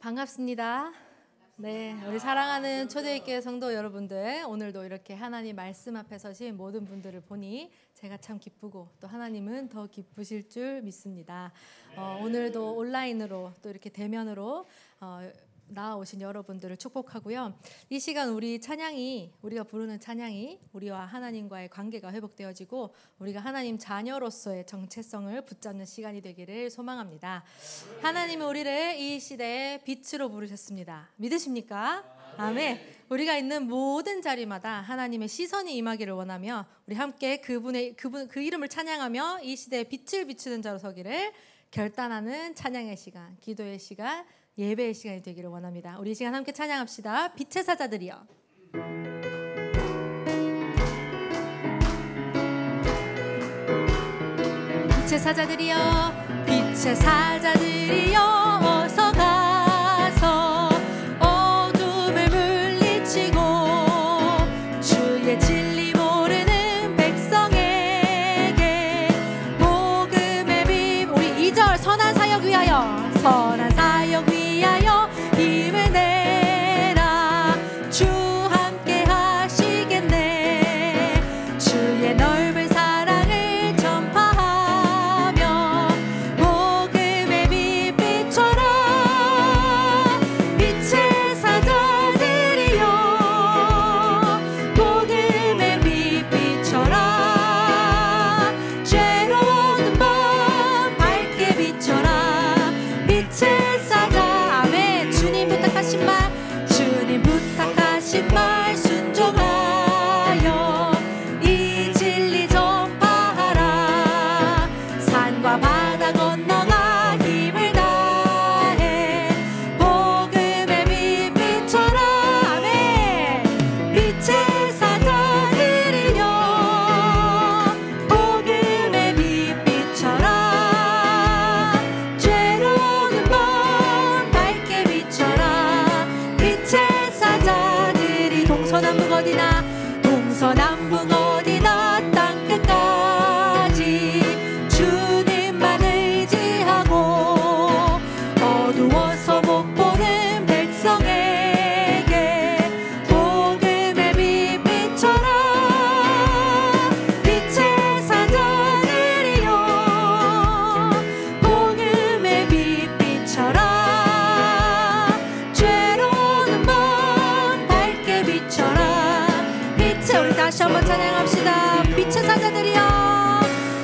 반갑습니다. 네, 우리 사랑하는 초대교회 성도 여러분들, 오늘도 이렇게 하나님 말씀 앞에 서신 모든 분들을 보니 제가 참 기쁘고 또 하나님은 더 기쁘실 줄 믿습니다. 오늘도 온라인으로 또 이렇게 대면으로 나와오신 여러분들을 축복하고요. 이 시간 우리가 부르는 찬양이 우리와 하나님과의 관계가 회복되어지고 우리가 하나님 자녀로서의 정체성을 붙잡는 시간이 되기를 소망합니다. 하나님은 우리를 이 시대의 빛으로 부르셨습니다. 믿으십니까? 아멘. 우리가 있는 모든 자리마다 하나님의 시선이 임하기를 원하며 우리 함께 그 이름을 찬양하며 이 시대의 빛을 비추는 자로 서기를 결단하는 찬양의 시간, 기도의 시간, 예배의 시간이 되기를 원합니다. 우리 이 시간 함께 찬양합시다. 빛의 사자들이여. 빛의 사자들이여, 빛의 사자들이여, 어서 가서 어둠을 물리치고 주의 진리 모르는 백성에게 복음의 빛. 우리 2절 선한 사역 위하여, 선한 사역 위하여 힘을 내라. 주 함께 하시겠네. 주의 넓은 사랑을 전파하며 복음의 빛 비춰라. 빛의 사자들이여, 복음의 빛 비춰라. 죄로운 밤 밝게 비춰라. 빛의 주님 부탁하신 말 순종하여 이 진리 전파하라. 산과 바다 건너가 힘을 다해 복음의 빛 비춰라. 아멘. 빛의 사자들이여, 복음의 빛 비춰라. 죄로운 밤 밝게 비춰라. 빛의 사자들이 동서남북 어디나 땅끝까지 주님만 의지하고 어두워서 못 보는 백성에게 복음의 빛 비춰라. 빛의 사자들이여, 복음의 빛 비춰라. 죄로운 밤 밝게 비춰라. 우리 다시 한번 찬양합시다. 빛의 사자들이여,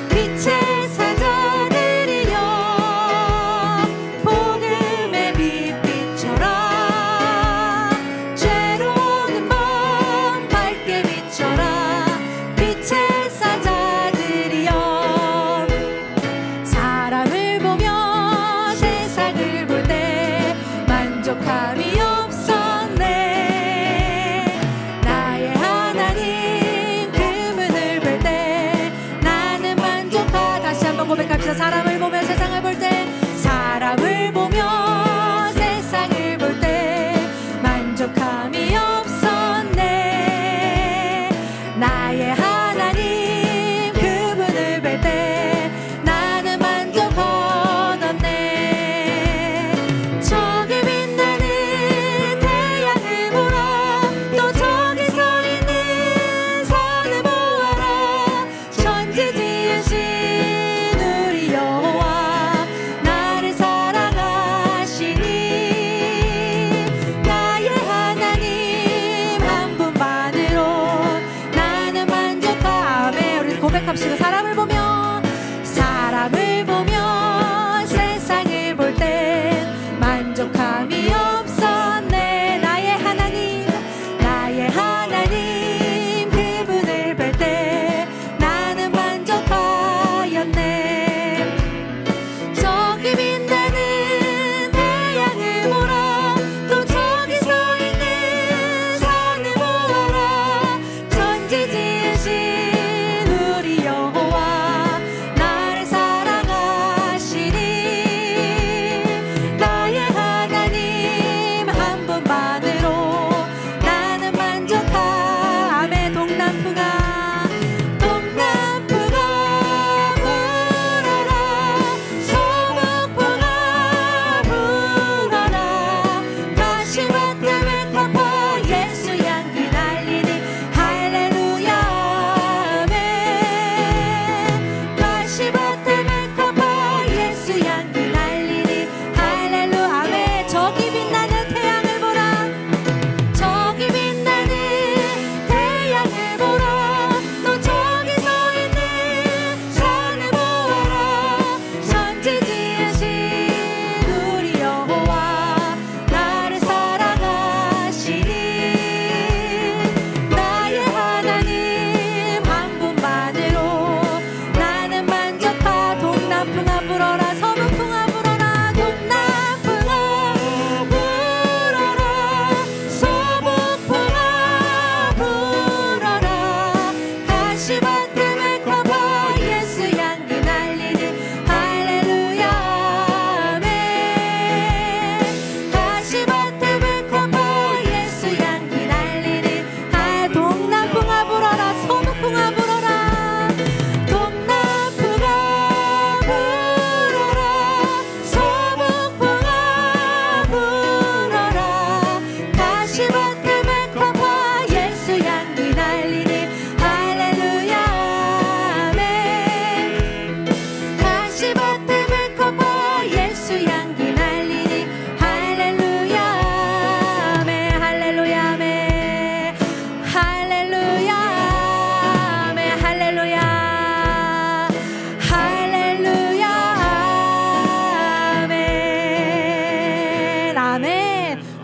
빛의 사자들이여, 복음의 빛 비춰라. 죄로운 밤 밝게 비춰라. 빛의 사자들이여. 사람을 보며 세상을 볼 때 만족함이 없었네. 나의 하나님 그분을 볼 때 나는 만족하. 다시 한번 고백합시다. 사람을 보며 세상을 볼 때, 사람을 보며 세상을 볼 때 만족함이 없었네. 나의 하나님 그분을 볼 때 나는 만족 얻었네. 저기 빛나는 태양을 보라. 또 저기 서 있는 산을 보아라. 천지 지으신 우리 여호와 나를 사랑하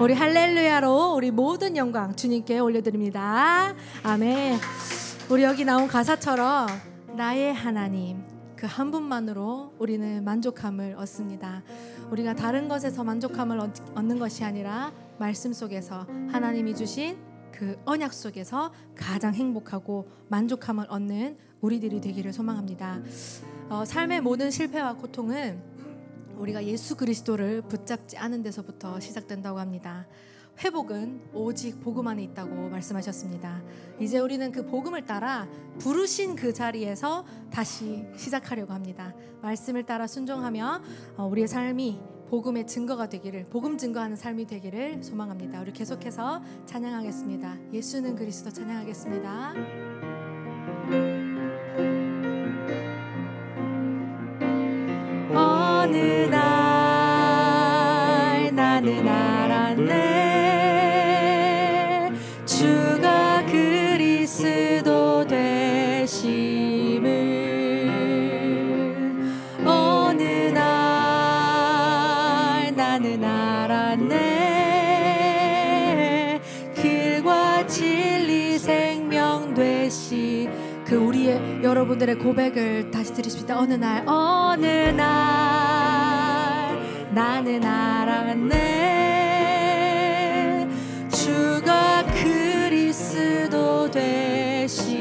우리 할렐루야로 우리 모든 영광 주님께 올려드립니다. 아멘. 우리 여기 나온 가사처럼 나의 하나님 그 한 분만으로 우리는 만족함을 얻습니다. 우리가 다른 것에서 만족함을 얻는 것이 아니라 말씀 속에서 하나님이 주신 그 언약 속에서 가장 행복하고 만족함을 얻는 우리들이 되기를 소망합니다. 삶의 모든 실패와 고통은 우리가 예수 그리스도를 붙잡지 않은 데서부터 시작된다고 합니다. 회복은 오직 복음 안에 있다고 말씀하셨습니다. 이제 우리는 그 복음을 따라 부르신 그 자리에서 다시 시작하려고 합니다. 말씀을 따라 순종하며 우리의 삶이 복음의 증거가 되기를, 복음 증거하는 삶이 되기를 소망합니다. 우리 계속해서 찬양하겠습니다. 예수는 그리스도 찬양하겠습니다. 어느 날 나는 알았네 주가 그리스도 되심을. 어느 날 나는 알았네 길과 진리 생명 되시. 그 우리의 여러분들의 고백을 다시 드리십시다. 어느 날 나는 알았네 주가 그리스도 되심을.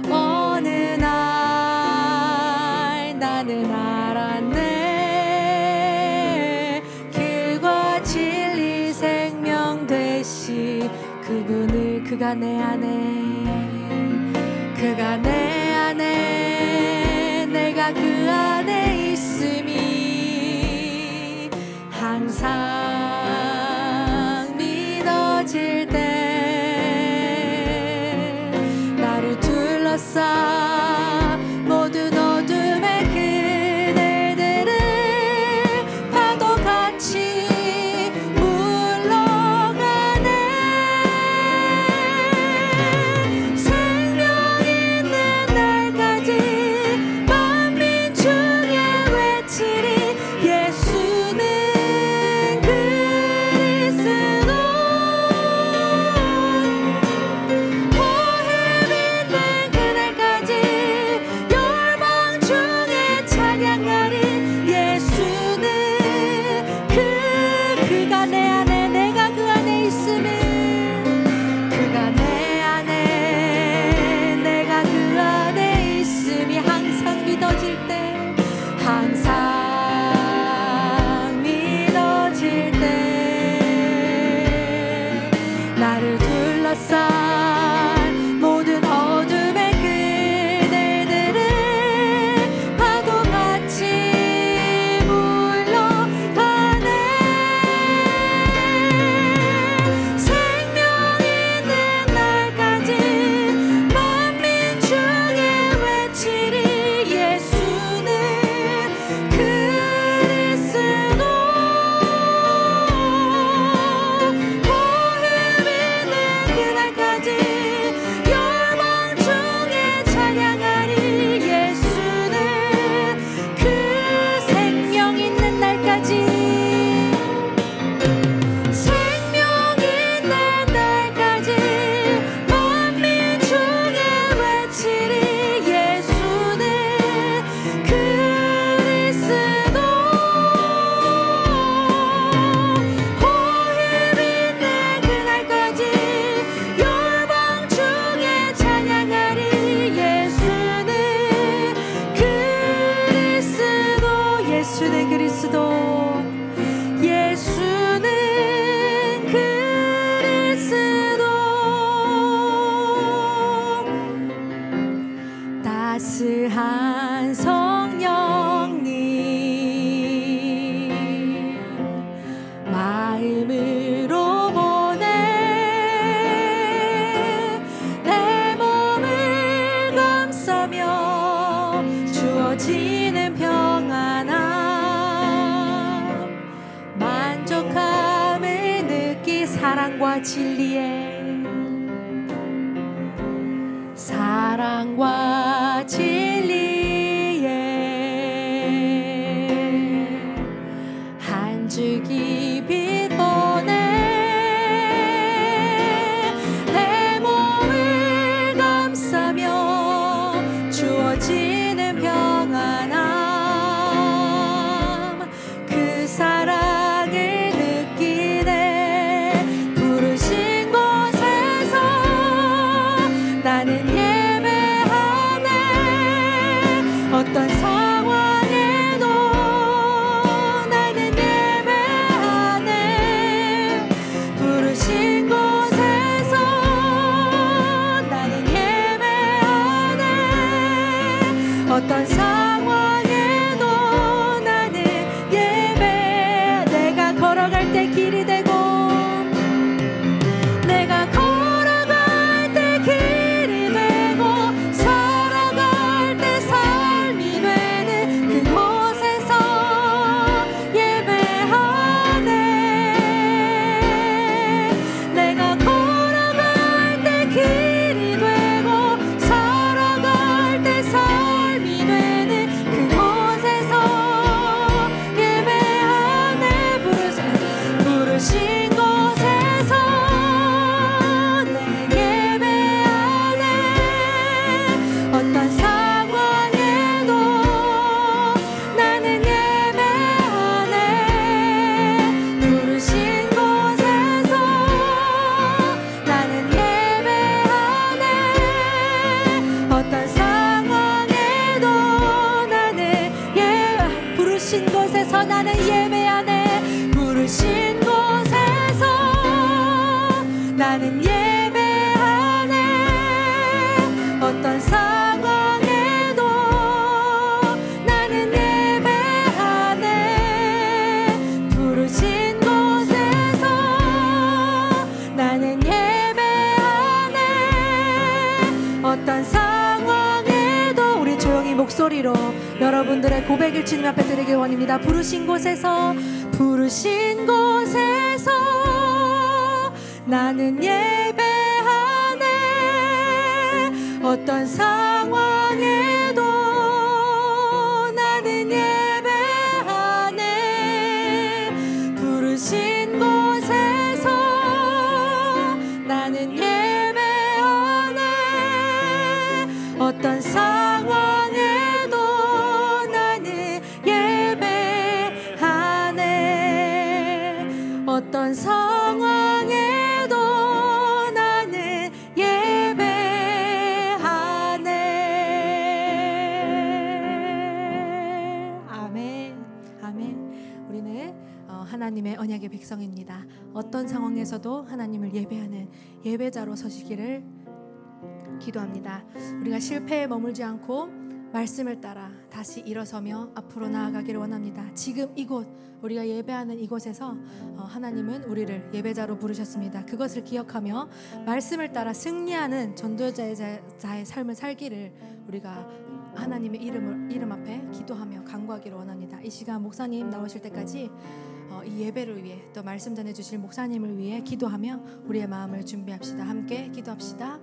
어느 날 나는 알았네 길과 진리 생명 되시. 그분을 그가 내 안에 내가 그 안에 있음이 항상 믿어질 때 나를 둘러싸 모든 어둠의 그네들을 파도같이 따스한 성령님 마음으로 보내 내 몸을 감싸며 주어지는 평안함 만족함을 느끼 사랑과 진리에 사랑과 진리에 한 주 부르신 곳에서 나는 예배하네. 부르신 곳에서 나는 예배하네. 어떤 상황에도 나는 예배하네. 부르신 곳에서 나는 예배하네. 어떤 상황에도 우리 조용히 목소리로 여러분들의 고백을 주님 앞에 드리길 원합니다. 부르신 곳에서 나는 예배하네. 어떤 상황에도 나는 예배하네. 부르신 곳에서 나는 예배하네. 어떤 상황에도 나는 예배하네. 어떤 상황에도 나는 예배하네. 아멘. 아멘. 우리는 하나님의 언약의 백성입니다. 어떤 상황에서도 하나님을 예배하는 예배자로 서시기를 기도합니다. 우리가 실패에 머물지 않고 말씀을 따라 다시 일어서며 앞으로 나아가기를 원합니다. 지금 이곳 우리가 예배하는 이곳에서 하나님은 우리를 예배자로 부르셨습니다. 그것을 기억하며 말씀을 따라 승리하는 전도자의 삶을 살기를 우리가 하나님의 이름 앞에 기도하며 간구하기를 원합니다. 이 시간 목사님 나오실 때까지 이 예배를 위해 또 말씀 전해주실 목사님을 위해 기도하며 우리의 마음을 준비합시다. 함께 기도합시다.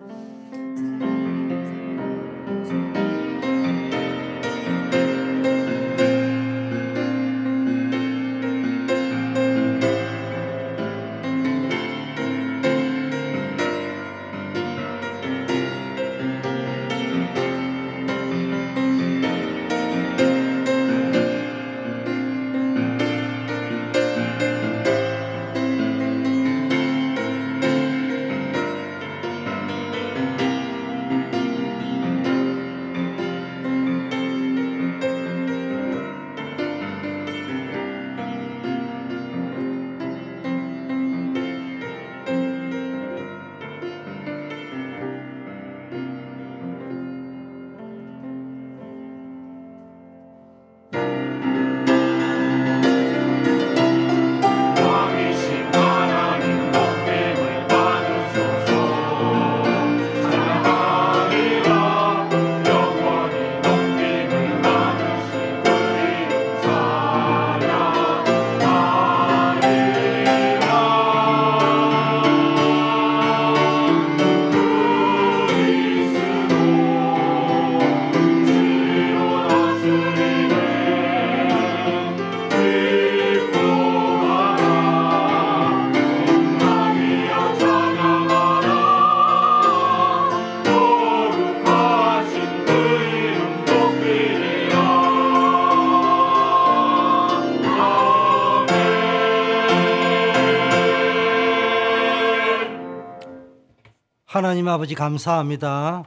하나님 아버지 감사합니다.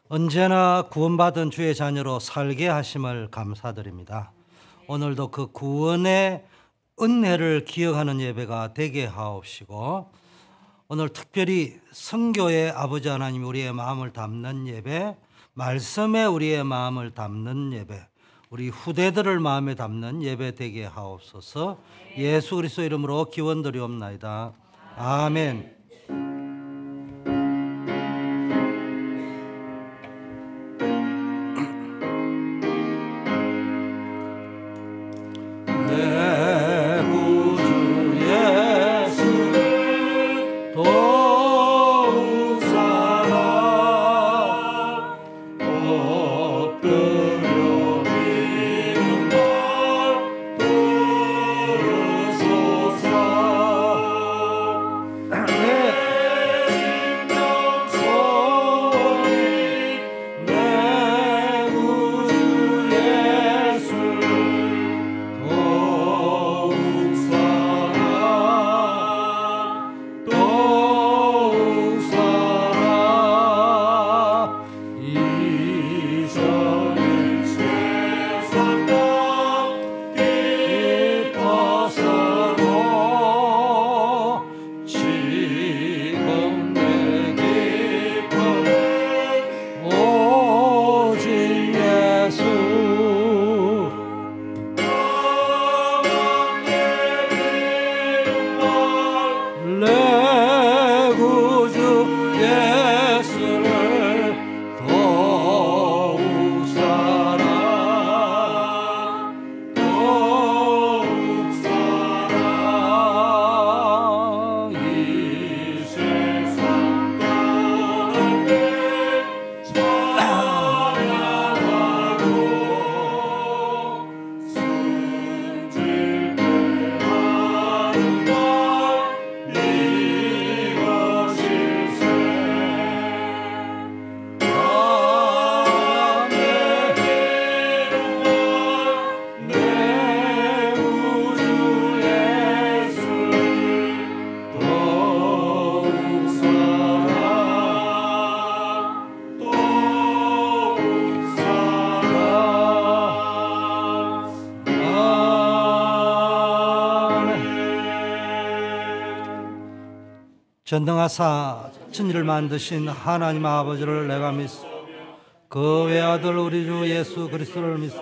언제나 구원받은 주의 자녀로 살게 하심을 감사드립니다. 오늘도 그 구원의 은혜를 기억하는 예배가 되게 하옵시고 오늘 특별히 선교의 아버지 하나님 우리의 마음을 담는 예배, 말씀에 우리의 마음을 담는 예배, 우리 후대들을 마음에 담는 예배 되게 하옵소서. 예수 그리스도 이름으로 기원드리옵나이다. 아멘. 내 전능하사 천지를 만드신 하나님 아버지를 내가 믿소. 그 외아들 우리 주 예수 그리스도를 믿소.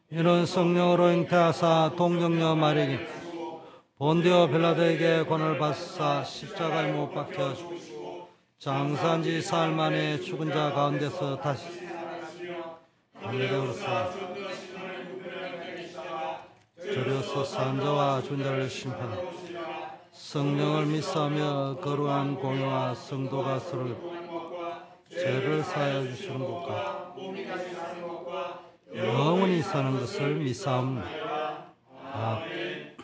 이는 성령으로 잉태하사 동정녀 마리아에게 본디오 빌라도에게 권을 받사 십자가에 못 박혀 죽으시고 장사한 지 사흘 만에 죽은 자 가운데서 다시 하늘에 오르사 저리로서 산자와 존자를 심판하고 성령을 믿사며 거룩한 공유와 성도가 서로 죄를 사하여 주시는 것과 영원히 사는 것을 믿사옵나이다. 아멘.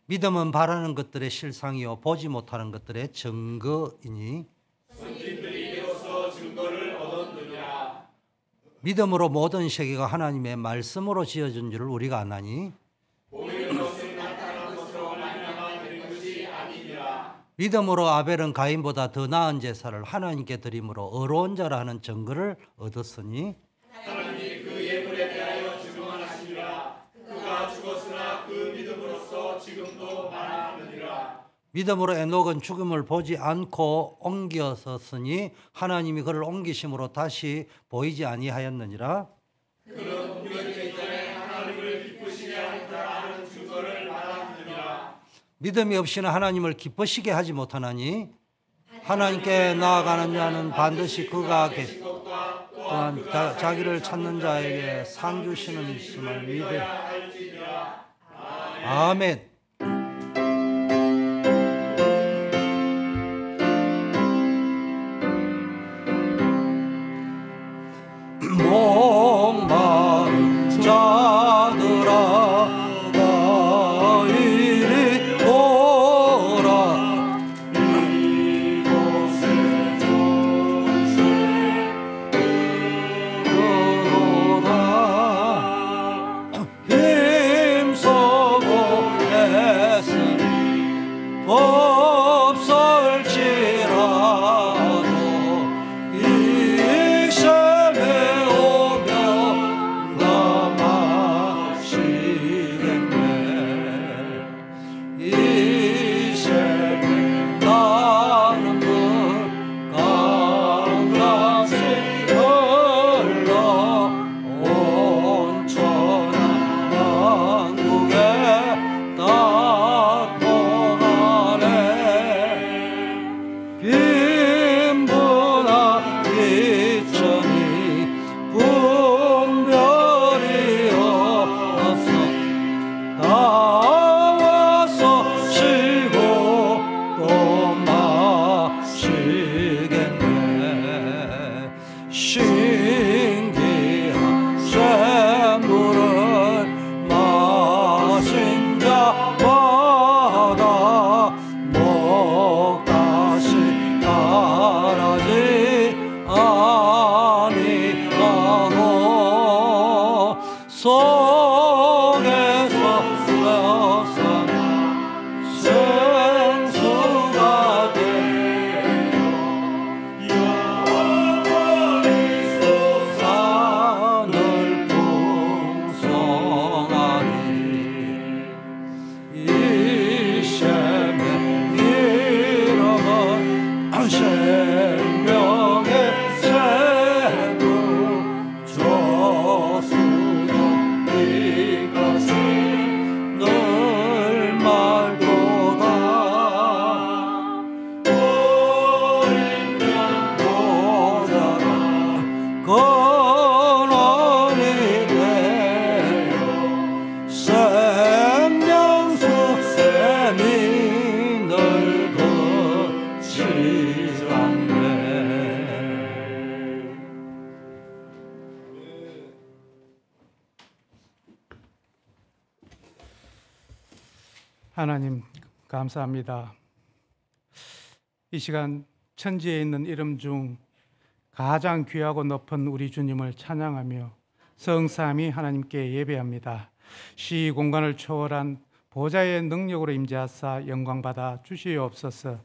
믿음은 바라는 것들의 실상이요 보지 못하는 것들의 증거이니 선진들이 이로써 증거를 얻었느니라. 믿음으로 모든 세계가 하나님의 말씀으로 지어진 줄을 우리가 아나니 보이는 것은 나타난 것으로 말미암아 된 것이 아니니라. 믿음으로 아벨은 가인보다 더 나은 제사를 하나님께 드림으로 의로운 자라 하는 증거를 얻었으니 하나님이 그 예물에 대하여 증언하시니라. 그가 죽었으나 그 믿음으로써 지금도 말하느니라. 믿음으로 에녹은 죽음을 보지 않고 옮겨섰으니 하나님이 그를 옮기심으로 다시 보이지 아니하였느니라. 그는 옮겨지기 전에 하나님을 기쁘시게 하는 자라는 증거를 말하느니라. 믿음이 없이는 하나님을 기쁘시게 하지 못하나니 하나님께 나아가는 자는 반드시 그가 계시고 또한 자기를 찾는 자에게 상 주시는 있음을 믿으라. 아멘. 목마른 자들아 다 이리 오라. 이곳에 조세 그로다 힘쓰고 애쓰니 없을지라도 이 시험에 오며 나 마시겠네. 이 시험에 나는 물 강같이 흘러 온 천하 만국에 다 통하네. 빈부나 비천이 분별이 없어 다 와서 쉬고 또 마시겠네. 신기한 샘물을 마신 자마다 목 다시 가라지 아니하고 속에서 솟아난 생수가 되어 영원히 솟아늘 풍성하니. 이 셈의 이름은 생명의 새도 저수는 이것이 늘 말도다. 어린 양 보자라 근원이 되어 생명수 샘이 늘 거치장네. 하나님 감사합니다. 이 시간 천지에 있는 이름 중 가장 귀하고 높은 우리 주님을 찬양하며 성삼위 하나님께 예배합니다. 시 공간을 초월한 보좌의 능력으로 임재하사 영광받아 주시옵소서.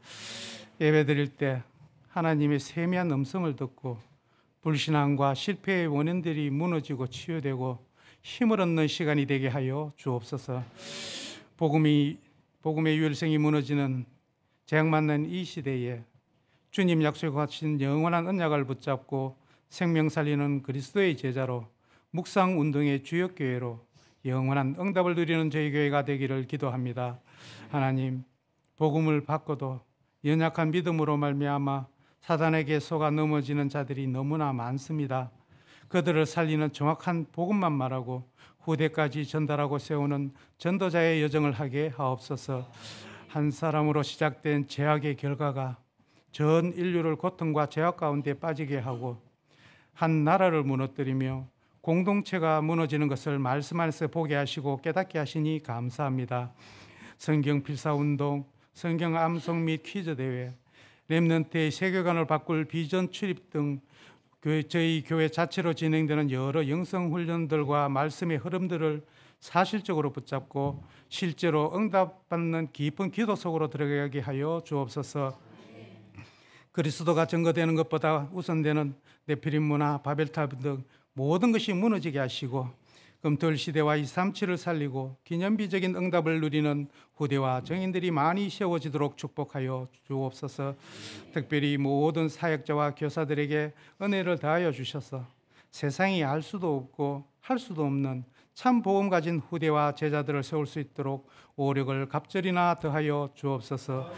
예배드릴 때 하나님의 세미한 음성을 듣고 불신앙과 실패의 원인들이 무너지고 치유되고 힘을 얻는 시간이 되게 하여 주옵소서. 복음의 유일성이 무너지는 재앙맞는 이 시대에 주님 약속하신 영원한 언약을 붙잡고 생명 살리는 그리스도의 제자로 묵상운동의 주역교회로 영원한 응답을 누리는 저희 교회가 되기를 기도합니다. 하나님, 복음을 받고도 연약한 믿음으로 말미암아 사단에게 속아 넘어지는 자들이 너무나 많습니다. 그들을 살리는 정확한 복음만 말하고 후대까지 전달하고 세우는 전도자의 여정을 하게 하옵소서. 한 사람으로 시작된 죄악의 결과가 전 인류를 고통과 죄악 가운데 빠지게 하고 한 나라를 무너뜨리며 공동체가 무너지는 것을 말씀 안에서 보게 하시고 깨닫게 하시니 감사합니다. 성경 필사운동, 성경 암송 및 퀴즈 대회, 렘넌트의 세계관을 바꿀 비전 출입 등 저희 교회 자체로 진행되는 여러 영성훈련들과 말씀의 흐름들을 사실적으로 붙잡고 실제로 응답받는 깊은 기도 속으로 들어가게 하여 주옵소서. 그리스도가 증거되는 것보다 우선되는 네피림 문화, 바벨탑 등 모든 것이 무너지게 하시고 금토일 시대와 237을 살리고 기념비적인 응답을 누리는 후대와 정인들이 많이 세워지도록 축복하여 주옵소서. 특별히 모든 사역자와 교사들에게 은혜를 더하여 주셔서 세상이 알 수도 없고 할 수도 없는 참 복음 가진 후대와 제자들을 세울 수 있도록 오력을 갑절이나 더하여 주옵소서.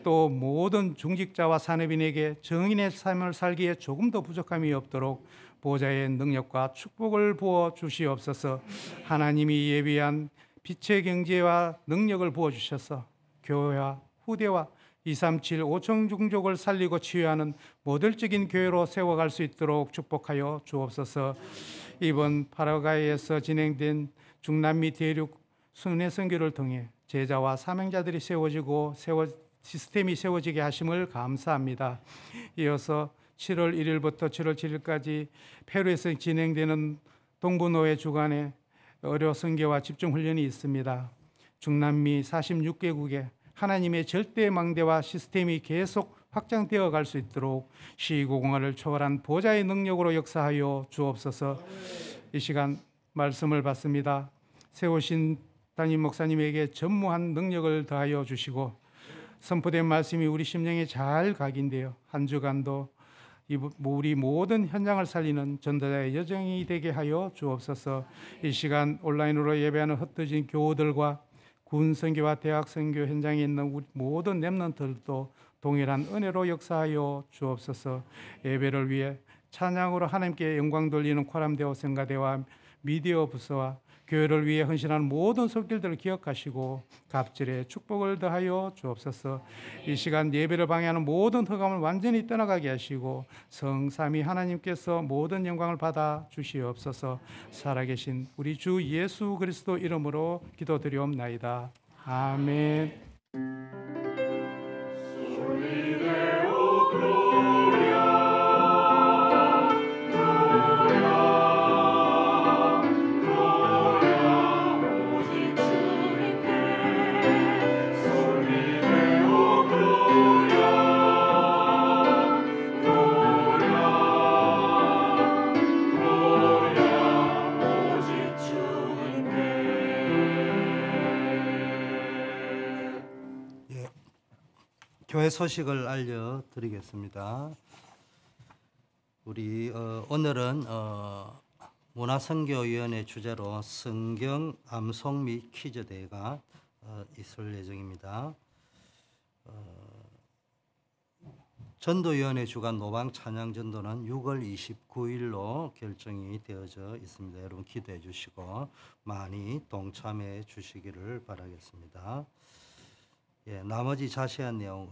또 모든 중직자와 산업인에게 정인의 삶을 살기에 조금도 부족함이 없도록 보좌의 능력과 축복을 부어 주시옵소서. 하나님이 예비한 빛의 경제와 능력을 부어 주셔서 교회와 후대와 237 5청 중족을 살리고 치유하는 모델적인 교회로 세워갈 수 있도록 축복하여 주옵소서. 이번 파라과이에서 진행된 중남미 대륙 순회 선교를 통해 제자와 사명자들이 세워지고 시스템이 세워지게 하심을 감사합니다. 이어서 7월 1일부터 7월 7일까지 페루에서 진행되는 동부노회 주간에 의료 선교와 집중 훈련이 있습니다. 중남미 46개국에 하나님의 절대 망대와 시스템이 계속 확장되어 갈 수 있도록 시공간을 초월한 보좌의 능력으로 역사하여 주옵소서. 이 시간 말씀을 받습니다. 세우신 담임 목사님에게 전무한 능력을 더하여 주시고 선포된 말씀이 우리 심령에 잘 각인되어 한 주간도 우리 모든 현장을 살리는 전도자의 여정이 되게 하여 주옵소서. 이 시간 온라인으로 예배하는 흩어진 교우들과 군 선교와 대학 선교 현장에 있는 우리 모든 렘넌트들도 동일한 은혜로 역사하여 주옵소서. 예배를 위해 찬양으로 하나님께 영광 돌리는 코람데오 성가대와 미디어 부서와 교회를 위해 헌신하는 모든 손길들을 기억하시고 갑절의 축복을 더하여 주옵소서. 이 시간 예배를 방해하는 모든 흑암을 완전히 떠나가게 하시고 성삼위 하나님께서 모든 영광을 받아 주시옵소서. 살아계신 우리 주 예수 그리스도 이름으로 기도드리옵나이다. 아멘. 교회 소식을 알려드리겠습니다. 우리 오늘은 문화선교위원회 주제로 성경 암송 및 퀴즈 대회가 있을 예정입니다. 전도위원회 주간 노방 찬양 전도는 6월 29일로 결정이 되어져 있습니다. 여러분 기도해 주시고 많이 동참해 주시기를 바라겠습니다. 예, 나머지 자세한 내용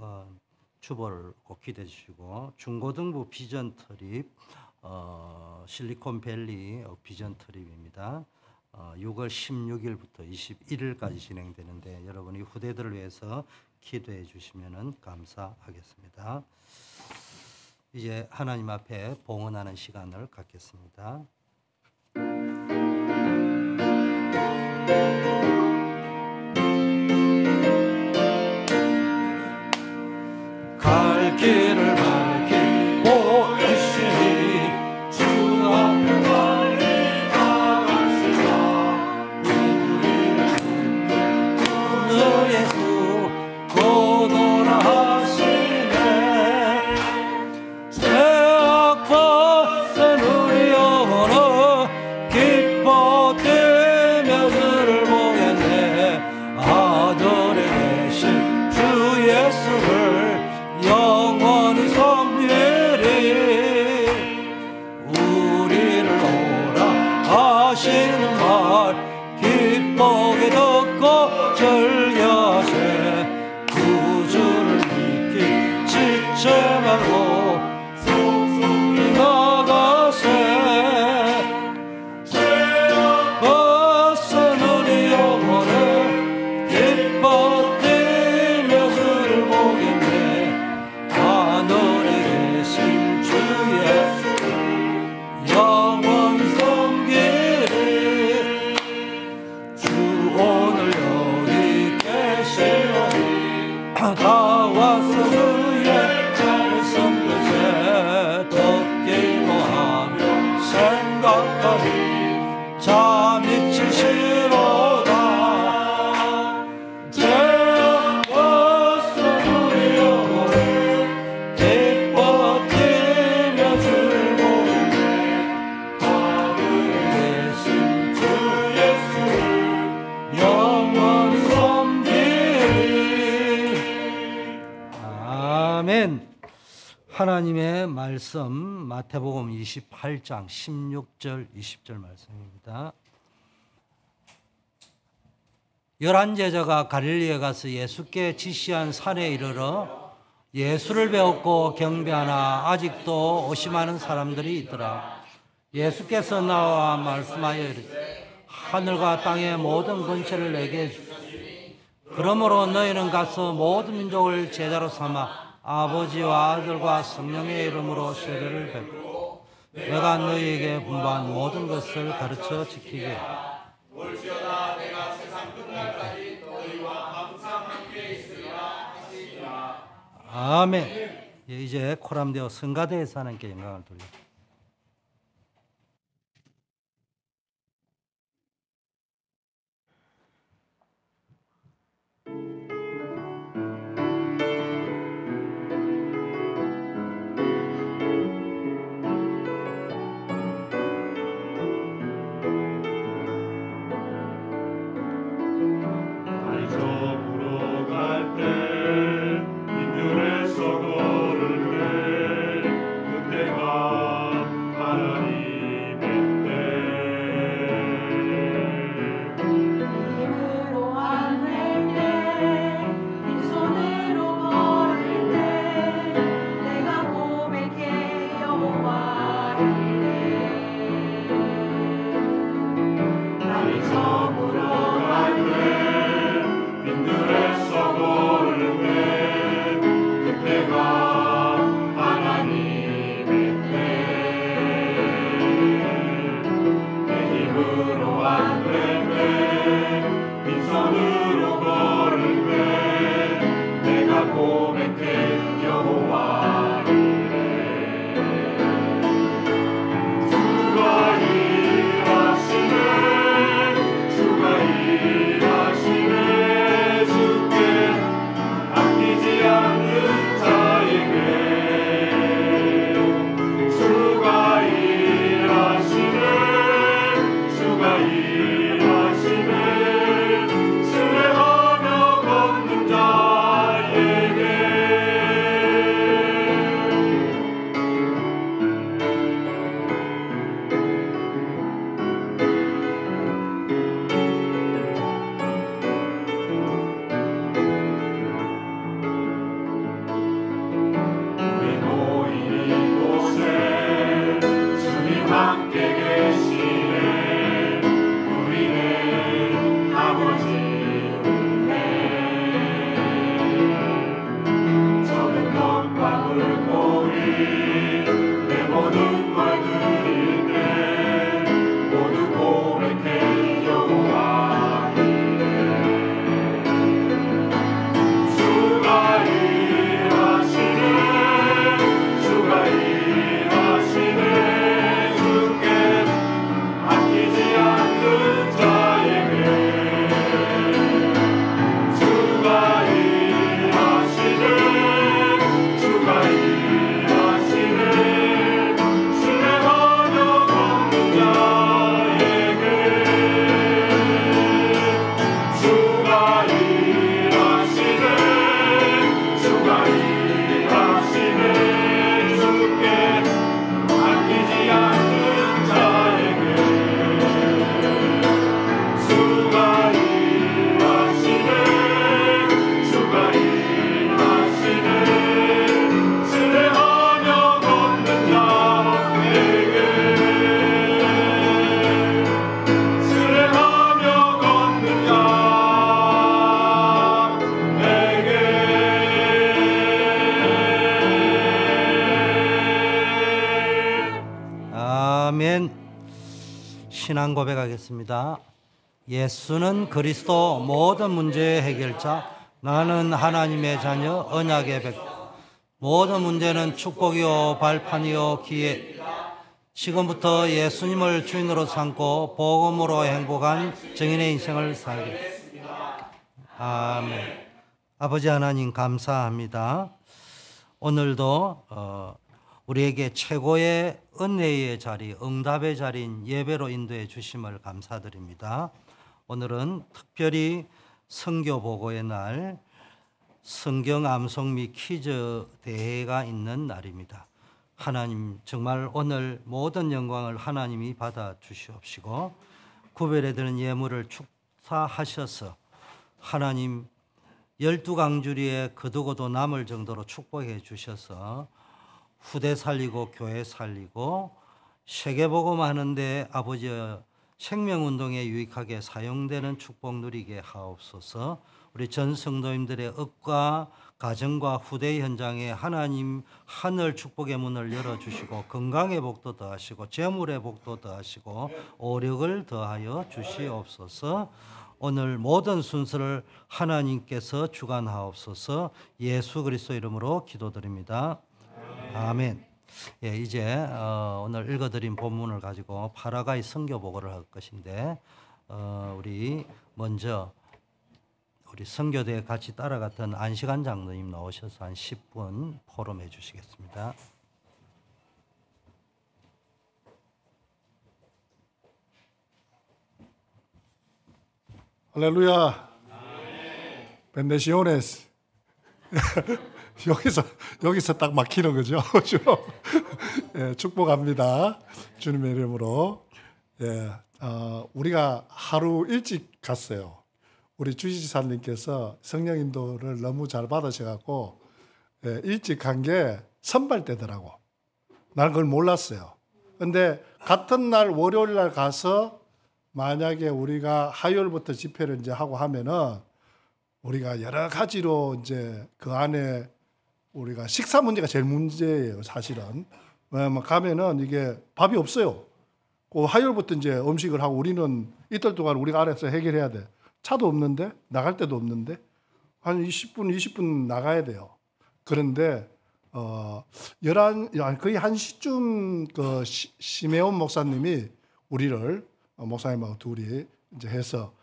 주보를 꼭 기대해 주시고 중고등부 비전 트립 실리콘밸리 비전 트립입니다. 6월 16일부터 21일까지 진행되는데 여러분이 후대들을 위해서 기도해 주시면 감사하겠습니다. 이제 하나님 앞에 봉헌하는 시간을 갖겠습니다. 갈 길을 밝히고 열심히 주 앞에 빨리 나갑시다. 우리를 붙들 너의 수 고도라 하나님의 말씀 마태복음 28장 16절 20절 말씀입니다. 11 제자가 갈릴리에 가서 예수께 지시한 산에 이르러 예수를 배웠고 경배하나 아직도 의심하는 사람들이 있더라. 예수께서 나와 말씀하여 이르시되 하늘과 땅의 모든 권세를 내게 주시니 그러므로 너희는 가서 모든 민족을 제자로 삼아 아버지와 아들과 성령의 이름으로 세례를 베푸고 내가 너희에게 분부한 모든 것을 가르쳐 지키게 하라. 올지어다 내가 세상 끝날까지 너희와 항상 함께 있으리라 하시니라. 아멘. 예, 이제 코람되어 성가대에서 하나님께 영광을 돌립니다. 신앙 고백하겠습니다. 예수는 그리스도 모든 문제의 해결자, 나는 하나님의 자녀, 언약의 백. 모든 문제는 축복이요 발판이요 기회. 지금부터 예수님을 주인으로 삼고 복음으로 행복한 정인의 인생을 살겠습니다. 아멘. 아버지 하나님 감사합니다. 오늘도 우리에게 최고의 은혜의 자리, 응답의 자리인 예배로 인도해 주심을 감사드립니다. 오늘은 특별히 선교 보고의 날, 성경 암송 및 퀴즈 대회가 있는 날입니다. 하나님 정말 오늘 모든 영광을 하나님이 받아 주시옵시고 구별에 드는 예물을 축사하셔서 하나님 12강주리에 거두고도 남을 정도로 축복해 주셔서 후대 살리고 교회 살리고 세계복음 하는데 아버지의 생명운동에 유익하게 사용되는 축복 누리게 하옵소서. 우리 전 성도님들의 업과 가정과 후대 현장에 하나님 하늘 축복의 문을 열어주시고 건강의 복도 더하시고 재물의 복도 더하시고 오력을 더하여 주시옵소서. 오늘 모든 순서를 하나님께서 주관하옵소서. 예수 그리스도 이름으로 기도드립니다. 아멘. 예, 이제 오늘 읽어드린 본문을 가지고 파라과이 선교 보고를 할 것인데 우리 먼저 우리 선교대에 같이 따라갔던 안시관 장로님 나오셔서 한 10분 포럼해 주시겠습니다. 할렐루야. 벤데시오네스. 여기서 딱 막히는 거죠. 예, 축복합니다. 주님의 이름으로. 예, 우리가 하루 일찍 갔어요. 우리 주지사님께서 성령 인도를 너무 잘 받으셔갖고 예, 일찍 간 게 선발대더라고. 난 그걸 몰랐어요. 근데 같은 날 월요일 날 가서 만약에 우리가 화요일부터 집회를 이제 하고 하면은 우리가 여러 가지로 이제 그 안에 우리가 식사 문제가 제일 문제예요, 사실은. 왜냐면 가면은 이게 밥이 없어요. 그 화요일부터 이제 음식을 하고 우리는 이틀 동안 우리가 알아서 해결해야 돼. 차도 없는데, 나갈 데도 없는데, 한 20분 나가야 돼요. 그런데, 거의 1시쯤 그 시메온 목사님이 우리를, 목사님하고 둘이 이제 해서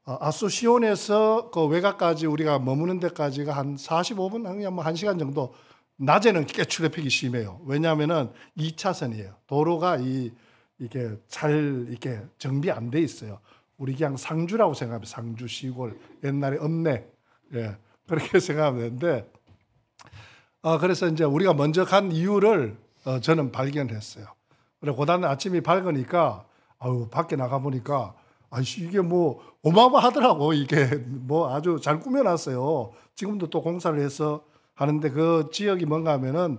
아소시온에서 그 외곽까지 우리가 머무는 데까지가 한 45분, 그냥 뭐 1시간 정도. 낮에는 꽤 트래픽이 심해요. 왜냐하면은 2차선이에요. 도로가 이게 잘 이렇게 정비 안 돼 있어요. 우리 그냥 상주라고 생각하면 상주 시골 옛날에 읍내 예 그렇게 생각하면 되는데 그래서 이제 우리가 먼저 간 이유를 저는 발견했어요. 그래 고단 아침이 밝으니까 밖에 나가 보니까 이게 뭐 어마어마하더라고. 이게 뭐 아주 잘 꾸며놨어요. 지금도 또 공사를 해서 하는데 그 지역이 뭔가 하면은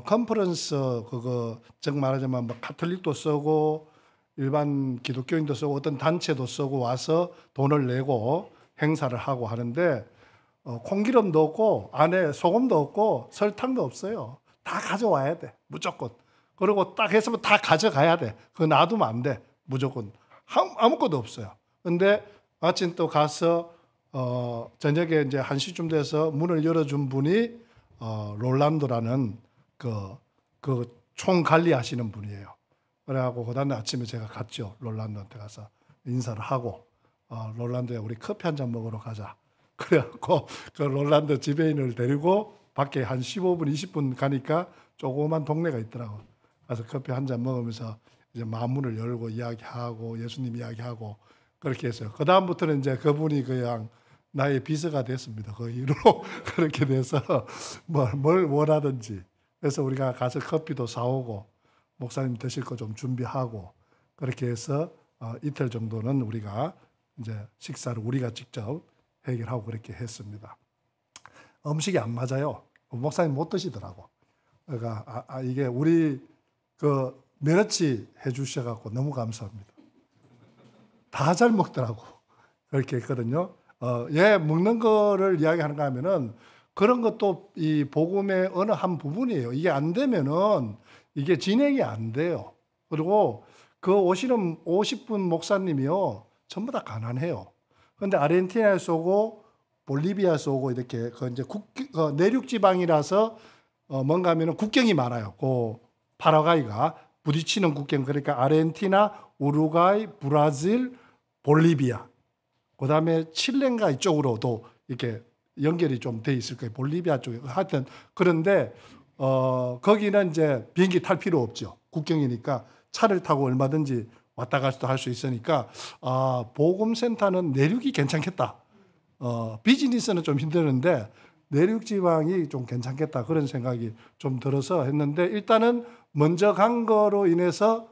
컨퍼런스 그거 즉 말하자면 뭐 가톨릭도 쓰고 일반 기독교인도 쓰고 어떤 단체도 쓰고 와서 돈을 내고 행사를 하고 하는데 콩기름도 없고 안에 소금도 없고 설탕도 없어요. 다 가져와야 돼 무조건. 그리고 딱 했으면 다 가져가야 돼. 그거 놔두면 안 돼. 무조건 아무것도 없어요. 근데 마침 또 가서 저녁에 이제 1시쯤 돼서 문을 열어준 분이 롤란도라는 그 총 관리하시는 분이에요. 그래갖고 그다음에 아침에 제가 갔죠. 롤란도한테 가서 인사를 하고 롤란도에 우리 커피 한 잔 먹으러 가자. 그래갖고 그 롤란도 지배인을 데리고 밖에 한 15분, 20분 가니까 조그만 동네가 있더라고. 그래서 커피 한 잔 먹으면서 이제 마문을 열고 이야기하고 예수님 이야기하고 그렇게 했어요. 그 다음부터는 이제 그분이 그냥 나의 비서가 됐습니다. 그 이후로 그렇게 돼서 뭘 원하든지. 그래서 우리가 가서 커피도 사오고 목사님 드실 거 좀 준비하고 그렇게 해서 이틀 정도는 우리가 이제 식사를 우리가 직접 해결하고 그렇게 했습니다. 음식이 안 맞아요. 목사님 못 드시더라고. 그러니까 이게 우리 그 메르치 해주셔갖고 너무 감사합니다. 다 잘 먹더라고. 그렇게 했거든요. 먹는 거를 이야기하는가 하면은 그런 것도 이 복음의 어느 한 부분이에요. 이게 안 되면은 이게 진행이 안 돼요. 그리고 그 오시는 50분 목사님이요. 전부 다 가난해요. 그런데 아르헨티나에서 오고 볼리비아에서 오고 이렇게 그 이제 내륙 지방이라서 뭔가 하면은 국경이 많아요. 그 파라과이가 부딪히는 국경 그러니까 아르헨티나, 우루과이, 브라질, 볼리비아. 그다음에 칠레인가 이쪽으로도 이렇게 연결이 좀 돼 있을 거예요. 볼리비아 쪽에. 하여튼 그런데 거기는 이제 비행기 탈 필요 없죠. 국경이니까 차를 타고 얼마든지 왔다 갔다 할 수 있으니까 복음센터는 내륙이 괜찮겠다. 비즈니스는 좀 힘드는데 내륙 지방이 좀 괜찮겠다 그런 생각이 좀 들어서 했는데 일단은 먼저 간 거로 인해서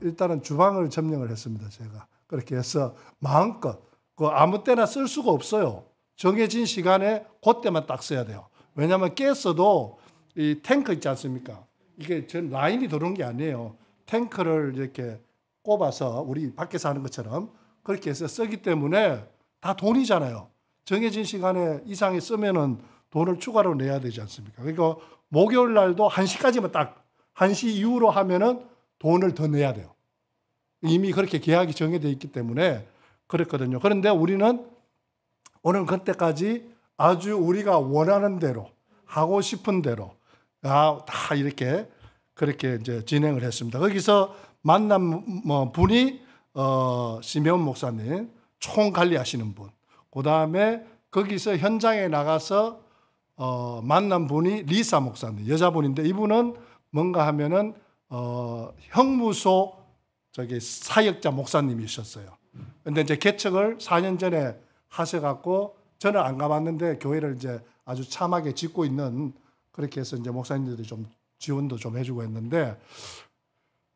일단은 주방을 점령을 했습니다. 제가 그렇게 해서 마음껏 그 아무 때나 쓸 수가 없어요. 정해진 시간에 그때만 딱 써야 돼요. 왜냐하면 가스도 이 탱크 있지 않습니까? 이게 전 라인이 들어온 게 아니에요. 탱크를 이렇게 꼽아서 우리 밖에서 하는 것처럼 그렇게 해서 쓰기 때문에 다 돈이잖아요. 정해진 시간에 이상이 쓰면은 돈을 추가로 내야 되지 않습니까? 그러니까 목요일 날도 1시까지만 딱 1시 이후로 하면은 돈을 더 내야 돼요. 이미 그렇게 계약이 정해져 있기 때문에 그랬거든요. 그런데 우리는 오늘 그때까지 아주 우리가 원하는 대로 하고 싶은 대로 다 이렇게 그렇게 이제 진행을 했습니다. 거기서 만난 분이 시메온 목사님, 총 관리하시는 분. 그 다음에 거기서 현장에 나가서 만난 분이 리사 목사님, 여자분인데 이분은 뭔가 하면은 형무소 사역자 목사님이셨어요. 근데 이제 개척을 4년 전에 하셔갖고 저는 안 가봤는데 교회를 이제 아주 참하게 짓고 있는 그렇게 해서 이제 목사님들이 좀 지원도 좀 해주고 했는데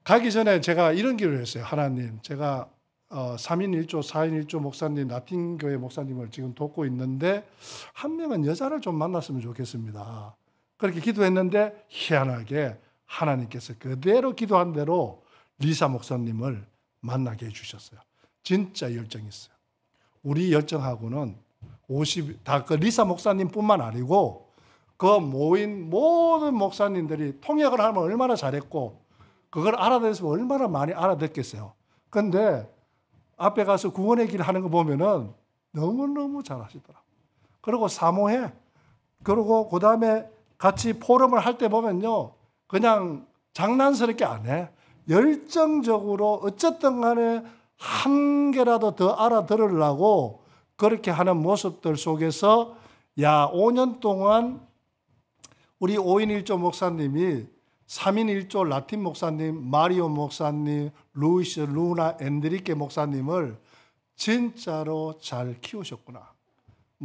가기 전에 제가 이런 기도를 했어요. 하나님, 제가 3인 1조, 4인 1조 목사님, 나팅교회 목사님을 지금 돕고 있는데 한 명은 여자를 좀 만났으면 좋겠습니다. 그렇게 기도했는데 희한하게 하나님께서 그대로 기도한 대로 리사 목사님을 만나게 해주셨어요. 진짜 열정이 있어요. 우리 열정하고는 다 그 리사 목사님뿐만 아니고 그 모인 모든 목사님들이 통역을 하면 얼마나 잘했고 그걸 알아들었으면 얼마나 많이 알아듣겠어요. 그런데 앞에 가서 구원의 길 하는 거 보면은 너무너무 잘하시더라. 그리고 사모해. 그리고 그 다음에 같이 포럼을 할 때 보면요. 그냥 장난스럽게 안 해. 열정적으로 어쨌든 간에 한 개라도 더 알아들으려고 그렇게 하는 모습들 속에서 5년 동안 우리 5인 1조 목사님이 3인 1조 라틴 목사님, 마리오 목사님, 루이스, 루나, 엔드리케 목사님을 진짜로 잘 키우셨구나.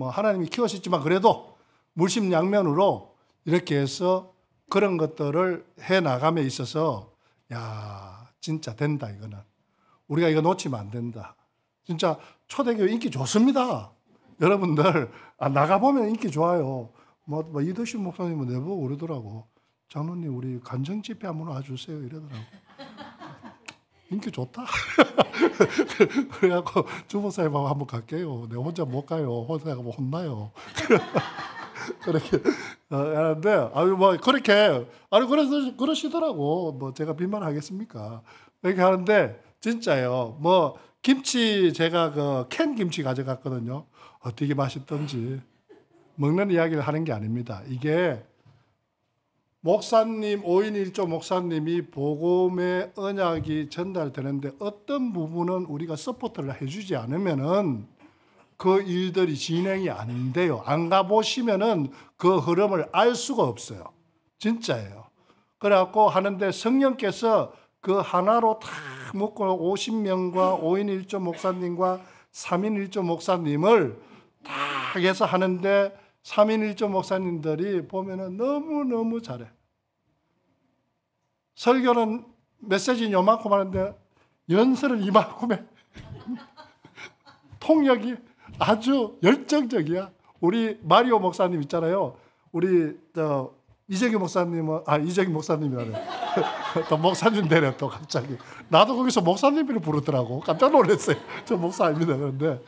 하나님이 키우셨지만 그래도 물심양면으로 이렇게 해서 그런 것들을 해나감에 있어서 진짜 된다 이거는. 우리가 이거 놓치면 안 된다. 진짜 초대교회 인기 좋습니다. 여러분들 나가보면 인기 좋아요. 이도신 목사님은 내보고 그러더라고. 장로님 우리 간정 집회 한번 와주세요 이러더라고. 인기 좋다. 그래갖고 주보사님하고 한번 갈게요. 내가 혼자 못 가요. 혼자 가면 혼나요. 그렇게 하는데 그렇게 그러시더라고. 제가 빈말하겠습니까? 그렇게 하는데 진짜요. 김치 제가 캔 김치 가져갔거든요. 어떻게 맛있던지 먹는 이야기를 하는 게 아닙니다. 이게 목사님 5인 1조 목사님이 복음의 언약이 전달되는데 어떤 부분은 우리가 서포트를 해주지 않으면은 그 일들이 진행이 안 돼요. 안 가보시면은 그 흐름을 알 수가 없어요. 진짜예요. 그래갖고 하는데 성령께서 그 하나로 다 묶고 50명과 5인 1조 목사님과 3인 1조 목사님을 다 해서 하는데 3인 1조 목사님들이 보면은 너무너무 잘해. 설교는 메시지는 요만큼 하는데 연설은 이만큼 해. 통역이 아주 열정적이야. 우리 마리오 목사님 있잖아요. 우리 이재기 목사님은 이재기 목사님이라네. 또 목사님 되네 또 갑자기. 나도 거기서 목사님을 부르더라고. 깜짝 놀랐어요. 저 목사 아닙니다. 그런데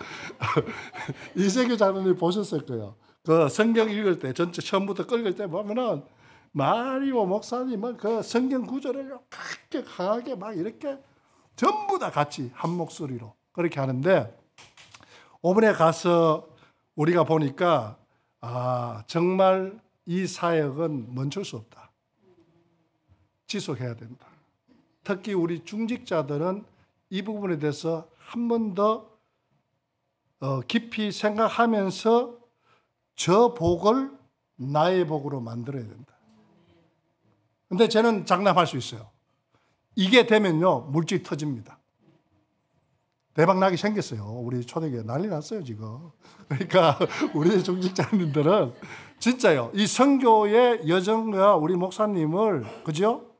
이재기 장로님 보셨을 거예요. 그 성경 읽을 때 전체 처음부터 읽을 때 보면은 마리오 목사님은 그 성경 구절을 그렇게 강하게 막 이렇게 전부 다 같이 한 목소리로 그렇게 하는데 오번에 가서 우리가 보니까 정말 이 사역은 멈출 수 없다. 지속해야 된다. 특히 우리 중직자들은 이 부분에 대해서 한 번 더 깊이 생각하면서 저 복을 나의 복으로 만들어야 된다. 근데 저는 장담할 수 있어요. 이게 되면요, 물질 터집니다. 대박 나게 생겼어요. 우리 초대교회 난리 났어요 지금. 그러니까 우리 중직자님들은 진짜요. 이 선교의 여정과 우리 목사님을 그죠?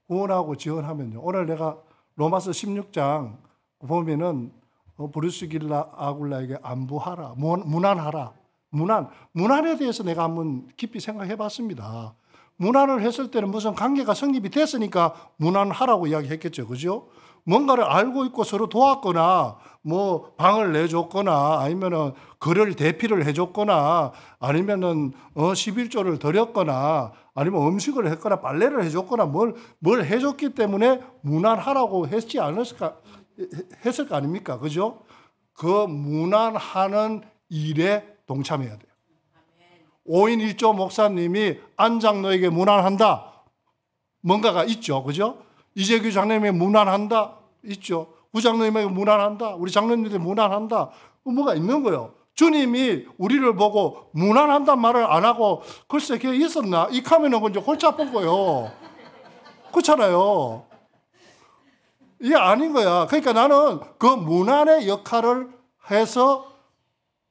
후원하고 지원하면요. 오늘 내가 로마서 16장 보면은 브루스길라 아굴라에게 안부하라, 문안하라. 문안에 대해서 내가 한번 깊이 생각해 봤습니다. 문안을 했을 때는 무슨 관계가 성립이 됐으니까 문안하라고 이야기했겠죠. 그죠? 뭔가를 알고 있고 서로 도왔거나 뭐 방을 내줬거나 아니면은 글을 대피를 해줬거나 아니면은 11조를 드렸거나 아니면 음식을 했거나 빨래를 해줬거나 뭘 해줬기 때문에 문안하라고 했지 않았을까 했을 거 아닙니까? 그죠? 그 문안하는 일에 동참해야 돼요. 5인 1조 목사님이 안장로에게 문안한다. 뭔가가 있죠. 그죠? 이재규 장로님에게 문안한다. 있죠. 부장로님에게 문안한다. 우리 장로님들 문안한다. 뭐가 있는 거예요. 주님이 우리를 보고 문안한단 말을 안 하고 글쎄 그게 있었나? 이 하면은 이제 골치 아픈 거예요. 그렇잖아요. 이게 아닌 거야. 그러니까 나는 그 문안의 역할을 해서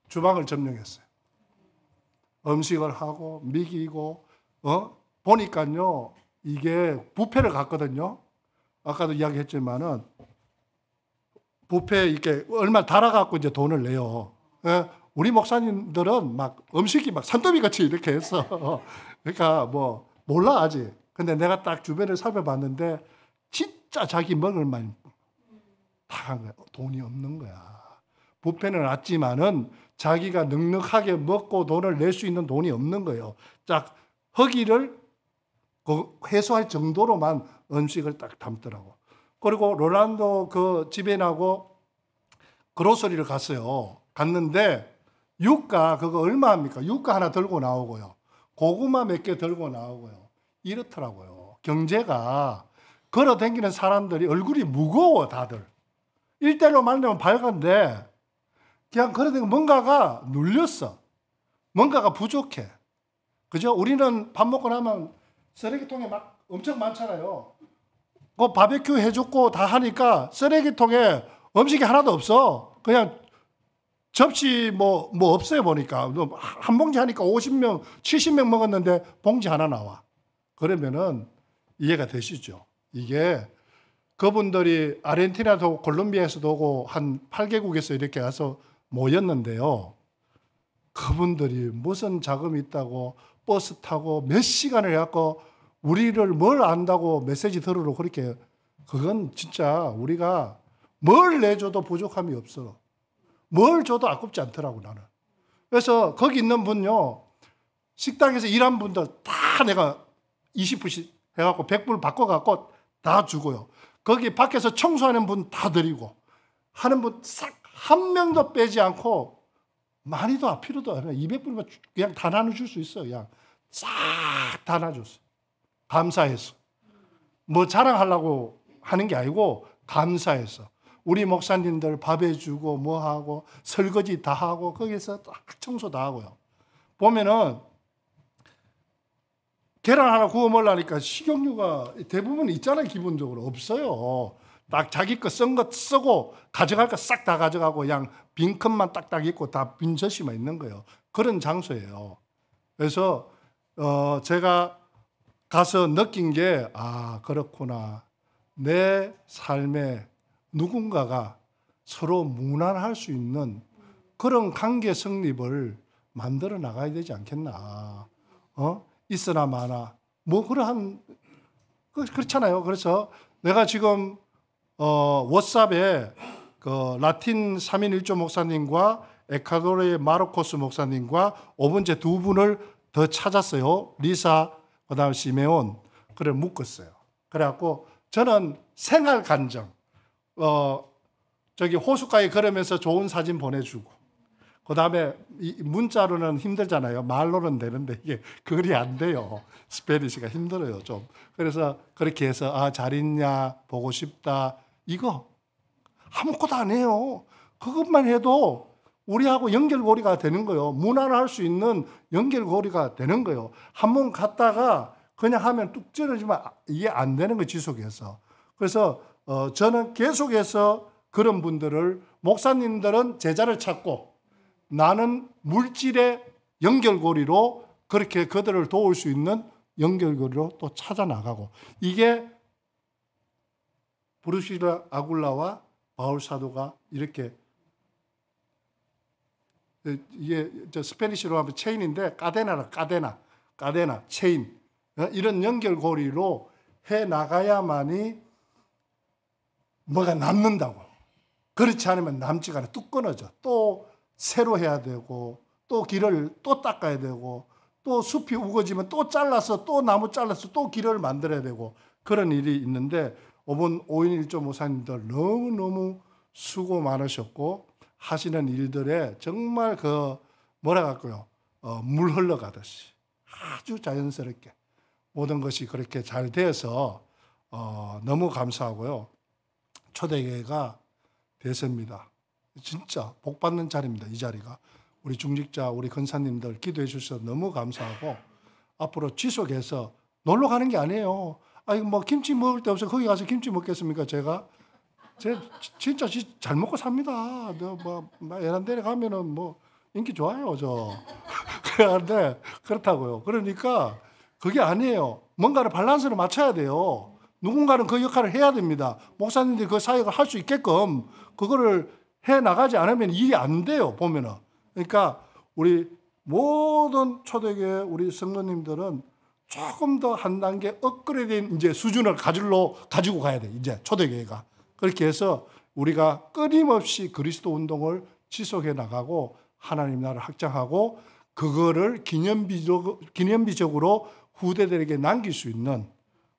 주방을 점령했어요. 음식을 하고 미기고 보니까요 이게 뷔페를 갔거든요. 아까도 이야기했지만은 뷔페 이렇게 얼마 달아갖고 이제 돈을 내요. 우리 목사님들은 막 음식이 막 산더미 같이 이렇게 했어. 그러니까 뭐 몰라 아직. 근데 내가 딱 주변을 살펴봤는데 진짜 자기 먹을 만 다 간 거야. 돈이 없는 거야. 뷔페는 왔지만은 자기가 넉넉하게 먹고 돈을 낼 수 있는 돈이 없는 거예요. 딱 허기를 해소할 정도로만 음식을 딱 담더라고. 그리고 롤란도 그 집에나고 그로서리를 갔어요. 갔는데 유가 그거 얼마 합니까? 유가 하나 들고 나오고요. 고구마 몇 개 들고 나오고요. 이렇더라고요. 경제가 걸어 다니는 사람들이 얼굴이 무거워 다들. 일대로 말하면 밝은데 그냥 걸어 다니는 뭔가가 눌렸어. 뭔가가 부족해. 그죠? 우리는 밥 먹고 나면 쓰레기통에 막 엄청 많잖아요. 그 바베큐 해줬고 다 하니까 쓰레기통에 음식이 하나도 없어. 그냥 접시 뭐 없어요 보니까. 한 봉지 하니까 50명, 70명 먹었는데 봉지 하나 나와. 그러면은 이해가 되시죠? 이게 그분들이 아르헨티나도 콜롬비아에서도 오고 한 8개국에서 이렇게 가서 모였는데요. 그분들이 무슨 자금이 있다고 버스 타고 몇 시간을 해갖고 우리를 뭘 안다고 메시지 들으러 그렇게 그건 진짜 우리가 뭘 내줘도 부족함이 없어. 뭘 줘도 아깝지 않더라고 나는. 그래서 거기 있는 분요. 식당에서 일한 분들 다 내가 20불씩 해갖고 100불 바꿔갖고 다 주고요. 거기 밖에서 청소하는 분 다 드리고 하는 분 싹 한 명도 빼지 않고 많이도 필요도 안 해. 200불만 그냥 다 나눠줄 수 있어. 그냥 싹 다 나눠줬어. 감사해서. 뭐 자랑하려고 하는 게 아니고 감사해서. 우리 목사님들 밥 해주고 뭐 하고 설거지 다 하고 거기서 딱 청소 다 하고요. 보면은 계란 하나 구워 먹으려니까 식용유가 대부분 있잖아요. 기본적으로 없어요. 딱 자기 거 쓴 거 쓰고 가져갈 거 싹 다 가져가고 그냥 빈 컵만 딱딱 있고 다 빈 젖이만 있는 거예요. 그런 장소예요. 그래서 제가 가서 느낀 게 그렇구나. 내 삶에 누군가가 서로 무난할 수 있는 그런 관계 성립을 만들어 나가야 되지 않겠나. 있으나 마나 뭐 그러한 그렇잖아요. 그래서 내가 지금 워츠앱에 그 라틴 3인 1조 목사님과 에콰도르의 마르코스 목사님과 5번째 두 분을 더 찾았어요. 리사 그다음 시메온 그래 묶었어요. 그래갖고 저는 생활 간정 저기 호숫가에 걸으면서 좋은 사진 보내주고 그다음에 문자로는 힘들잖아요. 말로는 되는데 이게 글이 안 돼요. 스페니시가 힘들어요 좀. 그래서 그렇게 해서 잘 있냐 보고 싶다 이거 아무것도 안 해요. 그것만 해도 우리하고 연결고리가 되는 거예요. 문화를 수 있는 연결고리가 되는 거예요. 한 번 갔다가 그냥 하면 뚝 찌르지만 이게 안 되는 거 지속해서. 그래서 저는 계속해서 그런 분들을 목사님들은 제자를 찾고 나는 물질의 연결고리로 그렇게 그들을 도울 수 있는 연결고리로 또 찾아 나가고 이게 브루실라 아굴라와 바울 사도가 이렇게 이게 저 스페니시로 하면 체인인데 까데나 체인 이런 연결고리로 해 나가야만이 뭐가 남는다고. 그렇지 않으면 남지가 않아. 뚝 끊어져. 또 새로 해야 되고 또 길을 또 닦아야 되고 또 숲이 우거지면 또 잘라서 또 나무 잘라서 또 길을 만들어야 되고 그런 일이 있는데 이번 5인 1조 목사님들 너무너무 수고 많으셨고 하시는 일들에 정말 그 뭐라 할까요? 물 흘러가듯이 아주 자연스럽게 모든 것이 그렇게 잘 돼서 너무 감사하고요. 초대교회가 대세입니다. 진짜 복 받는 자리입니다. 이 자리가. 우리 중직자, 우리 권사님들 기도해 주셔서 너무 감사하고 앞으로 지속해서 놀러 가는 게 아니에요. 아니 뭐 김치 먹을 데 없어 거기 가서 김치 먹겠습니까? 제가 진짜 잘 먹고 삽니다. 뭐 에란데에 가면은 뭐 인기 좋아요, 저. 그런데 그렇다고요. 그러니까 그게 아니에요. 뭔가를 밸런스를 맞춰야 돼요. 누군가는 그 역할을 해야 됩니다. 목사님들이 그 사역을 할 수 있게끔 그거를 해 나가지 않으면 일이 안 돼요. 보면은. 그러니까 우리 모든 초대교회 우리 성도님들은 조금 더 한 단계 업그레이드된 이제 수준을 가지고 가야 돼. 이제 초대교회가. 그렇게 해서 우리가 끊임없이 그리스도 운동을 지속해 나가고 하나님 나라를 확장하고 그거를 기념비적으로 후대들에게 남길 수 있는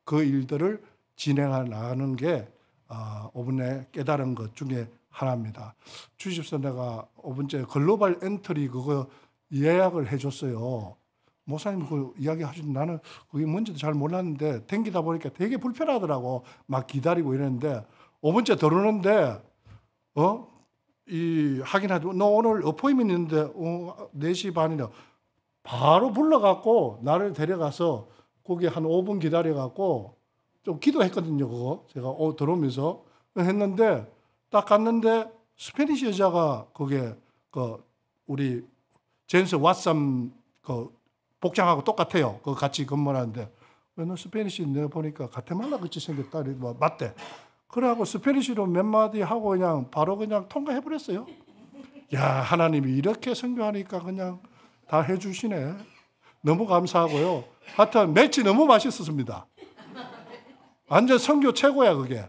그 일들을 진행해 나가는 게 5분에 깨달은 것 중에 하나입니다. 주십사 내가 5번째 글로벌 엔트리 그거 예약을 해줬어요. 목사님 그 이야기 하시는 나는 그게 뭔지도 잘 몰랐는데 댕기다 보니까 되게 불편하더라고. 막 기다리고 이랬는데 5번째 들어오는데 이 확인하고 너 오늘 어포인트먼트 있는데 4시 반이나 바로 불러갖고 나를 데려가서 거기 한 5분 기다려갖고 좀 기도했거든요. 그거 제가 들어오면서 했는데 딱 갔는데 스페니시 여자가 거기에 그 우리 제임스 왓삼 그 복장하고 똑같아요. 그 같이 근무하는데 너 스페니시 내가 보니까 가테말라 같이 생겼다. 뭐 맞대. 그래갖고 스페니시로 몇 마디 하고 그냥 바로 그냥 통과해버렸어요. 야 하나님이 이렇게 선교하니까 그냥 다 해주시네. 너무 감사하고요. 하여튼 멸치 너무 맛있었습니다. 완전 선교 최고야 그게.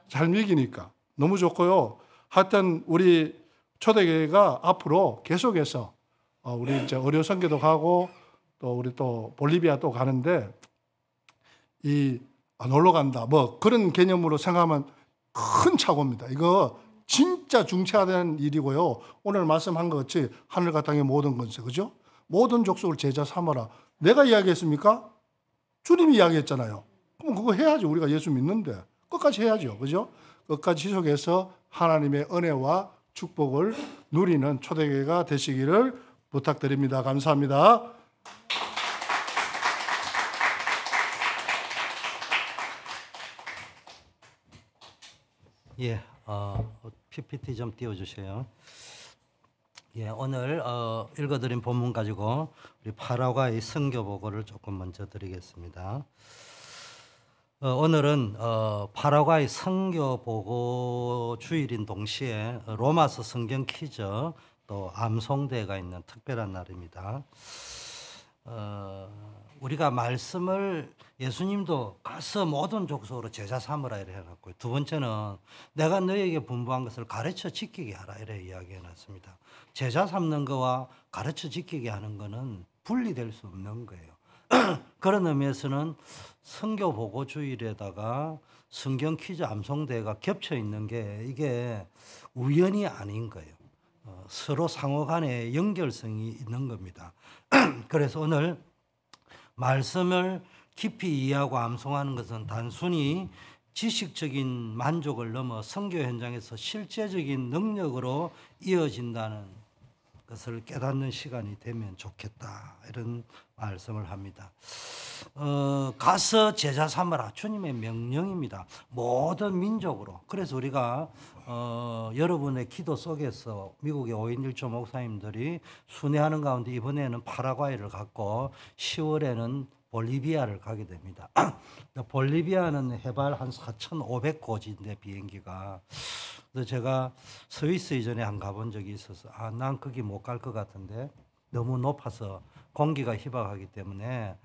잘 먹이니까. 너무 좋고요. 하여튼 우리 초대교회가 앞으로 계속해서 우리 이제 의료 선교도 가고 또 우리 또 볼리비아 또 가는데 놀러 간다 뭐 그런 개념으로 생각하면 큰 착오입니다. 이거 진짜 중차된 일이고요. 오늘 말씀한 것 같이 하늘과 땅의 모든 것을 그죠? 모든 족속을 제자 삼아라. 내가 이야기했습니까? 주님이 이야기했잖아요. 그럼 그거 해야죠. 우리가 예수 믿는데 끝까지 해야죠. 그죠? 끝까지 지속해서 하나님의 은혜와 축복을 누리는 초대교회가 되시기를 부탁드립니다. 감사합니다. 예, PPT 좀 띄워주세요. 예, 오늘 읽어드린 본문 가지고 우리 파라과이 선교 보고를 조금 먼저 드리겠습니다. 오늘은 파라과이 선교 보고 주일인 동시에 로마서 성경 퀴즈 또 암송대가 있는 특별한 날입니다. 우리가 말씀을 예수님도 가서 모든 족속으로 제자 삼으라 이래 해놨고요. 두 번째는 내가 너에게 분부한 것을 가르쳐 지키게 하라 이래 이야기해놨습니다. 제자 삼는 거와 가르쳐 지키게 하는 거는 분리될 수 없는 거예요. 그런 의미에서는 선교 보고 주일에다가 성경 퀴즈 암송대가 겹쳐 있는 게 이게 우연이 아닌 거예요. 서로 상호 간에 연결성이 있는 겁니다. 그래서 오늘 말씀을 깊이 이해하고 암송하는 것은 단순히 지식적인 만족을 넘어 선교 현장에서 실제적인 능력으로 이어진다는 것을 깨닫는 시간이 되면 좋겠다 이런 말씀을 합니다. 가서 제자 삼으라 주님의 명령입니다. 모든 민족으로. 그래서 우리가 여러분의 기도 속에서 미국의 5인 1조 목사님들이 순회하는 가운데 이번에는 파라과이를 갔고 10월에는 볼리비아를 가게 됩니다. 볼리비아는 해발 한 4,500고지인데 비행기가. 그래서 제가 스위스 이전에 한 가본 적이 있어서 난 거기 못 갈 것 같은데 너무 높아서 공기가 희박하기 때문에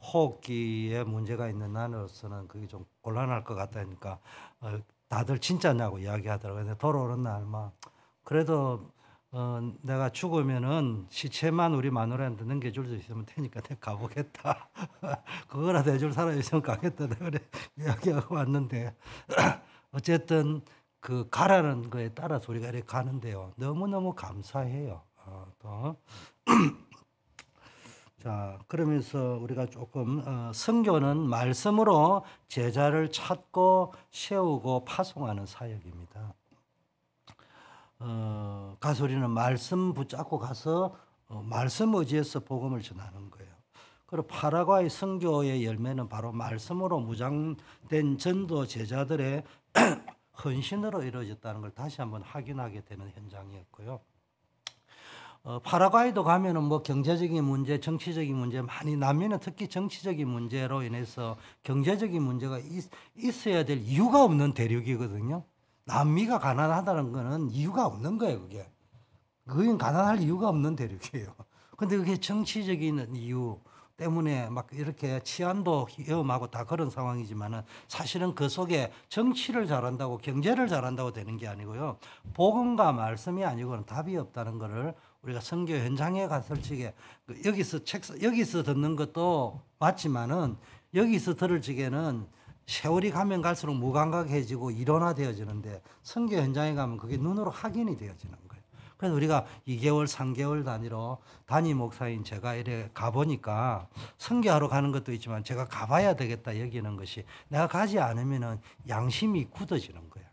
호흡기에 문제가 있는 나로서는 그게 좀 곤란할 것 같다니까 다들 진짜냐고 이야기하더라고요. 근데 돌아오는 날 막 그래도 내가 죽으면은 시체만 우리 마누라한테 넘겨줄 수 있으면 되니까 내가 가보겠다. 그거라도 해줄 사람이 있으면 가겠다. 내가 그래 이야기하고 왔는데 어쨌든 그 가라는 거에 따라서 우리가 이렇게 가는데요. 너무너무 감사해요. 또. 자, 그러면서 우리가 조금 선교는 말씀으로 제자를 찾고 세우고 파송하는 사역입니다. 가서 우리는 말씀 붙잡고 가서 말씀 의지해서 복음을 전하는 거예요. 그리고 파라과이 선교의 열매는 바로 말씀으로 무장된 전도 제자들의 헌신으로 이루어졌다는 걸 다시 한번 확인하게 되는 현장이었고요. 파라과이도 가면은 뭐 경제적인 문제, 정치적인 문제 많이 남미는 특히 정치적인 문제로 인해서 경제적인 문제가 있어야 될 이유가 없는 대륙이거든요. 남미가 가난하다는 거는 이유가 없는 거예요, 그게. 그건 가난할 이유가 없는 대륙이에요. 근데 그게 정치적인 이유 때문에 막 이렇게 치안도 위험하고 다 그런 상황이지만은 사실은 그 속에 정치를 잘한다고 경제를 잘한다고 되는 게 아니고요. 복음과 말씀이 아니고는 답이 없다는 거를 우리가 선교 현장에 갔을 적에 여기서 듣는 것도 맞지만은 여기서 들을 적에는 세월이 가면 갈수록 무감각해지고 일원화되어지는데 선교 현장에 가면 그게 눈으로 확인이 되어지는 거예요. 그래서 우리가 2개월, 3개월 단위로 단임 목사인 제가 이래 가보니까 선교하러 가는 것도 있지만 제가 가봐야 되겠다 여기는 것이 내가 가지 않으면은 양심이 굳어지는 거예요.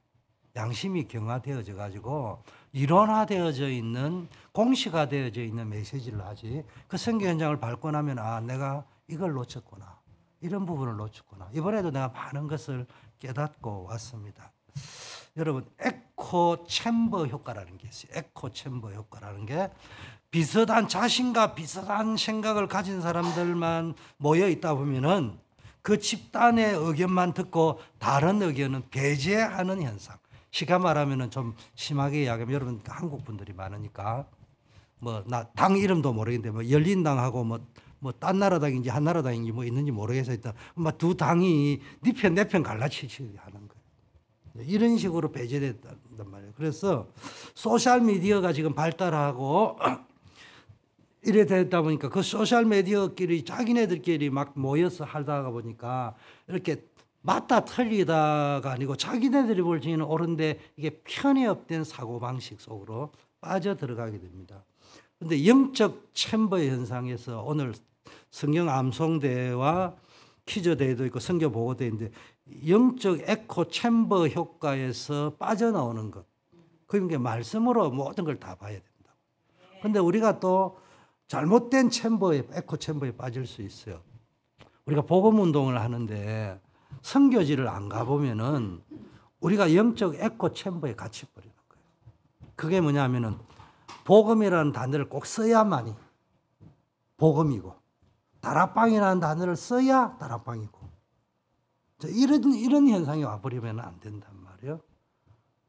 양심이 경화되어져 가지고 일원화되어져 있는 공시화되어져 있는 메시지를 하지 그 선교 현장을 밟고 나면 내가 이걸 놓쳤구나. 이런 부분을 놓쳤구나. 이번에도 내가 많은 것을 깨닫고 왔습니다. 여러분 에코 챔버 효과라는 게 있어요. 에코 챔버 효과라는 게 비슷한 자신과 비슷한 생각을 가진 사람들만 모여 있다 보면은 그 집단의 의견만 듣고 다른 의견은 배제하는 현상. 시가 말하면은 좀 심하게 이야기하면 여러분 한국 분들이 많으니까 뭐 나 당 이름도 모르겠는데 뭐 열린당하고 뭐 딴 나라당인지 한나라당인지 뭐 있는지 모르겠어 있다. 막 두 당이 네 편 내 편 갈라치기 하는 거예요. 이런 식으로 배제됐단 말이에요. 그래서 소셜 미디어가 지금 발달하고 이래 되다 보니까 그 소셜 미디어끼리 자기네들끼리 막 모여서 하다가 보니까 이렇게 맞다 틀리다가 아니고 자기네들이 볼 지는 옳은데 이게 편협된 사고방식 속으로 빠져 들어가게 됩니다. 그런데 영적 챔버 현상에서 오늘 성경 암송대와 퀴즈대회도 있고 성경 보고대회인데 영적 에코 챔버 효과에서 빠져나오는 것. 그러니까 말씀으로 모든 걸 다 봐야 된다. 그런데 우리가 또 잘못된 챔버에 에코 챔버에 빠질 수 있어요. 우리가 복음 운동을 하는데 선교지를 안 가보면은 우리가 영적 에코 챔버에 갇혀 버리는 거예요. 그게 뭐냐면은 복음이라는 단어를 꼭 써야만이 복음이고 다락방이라는 단어를 써야 다락방이고 이런 현상이 와버리면 안 된단 말이에요.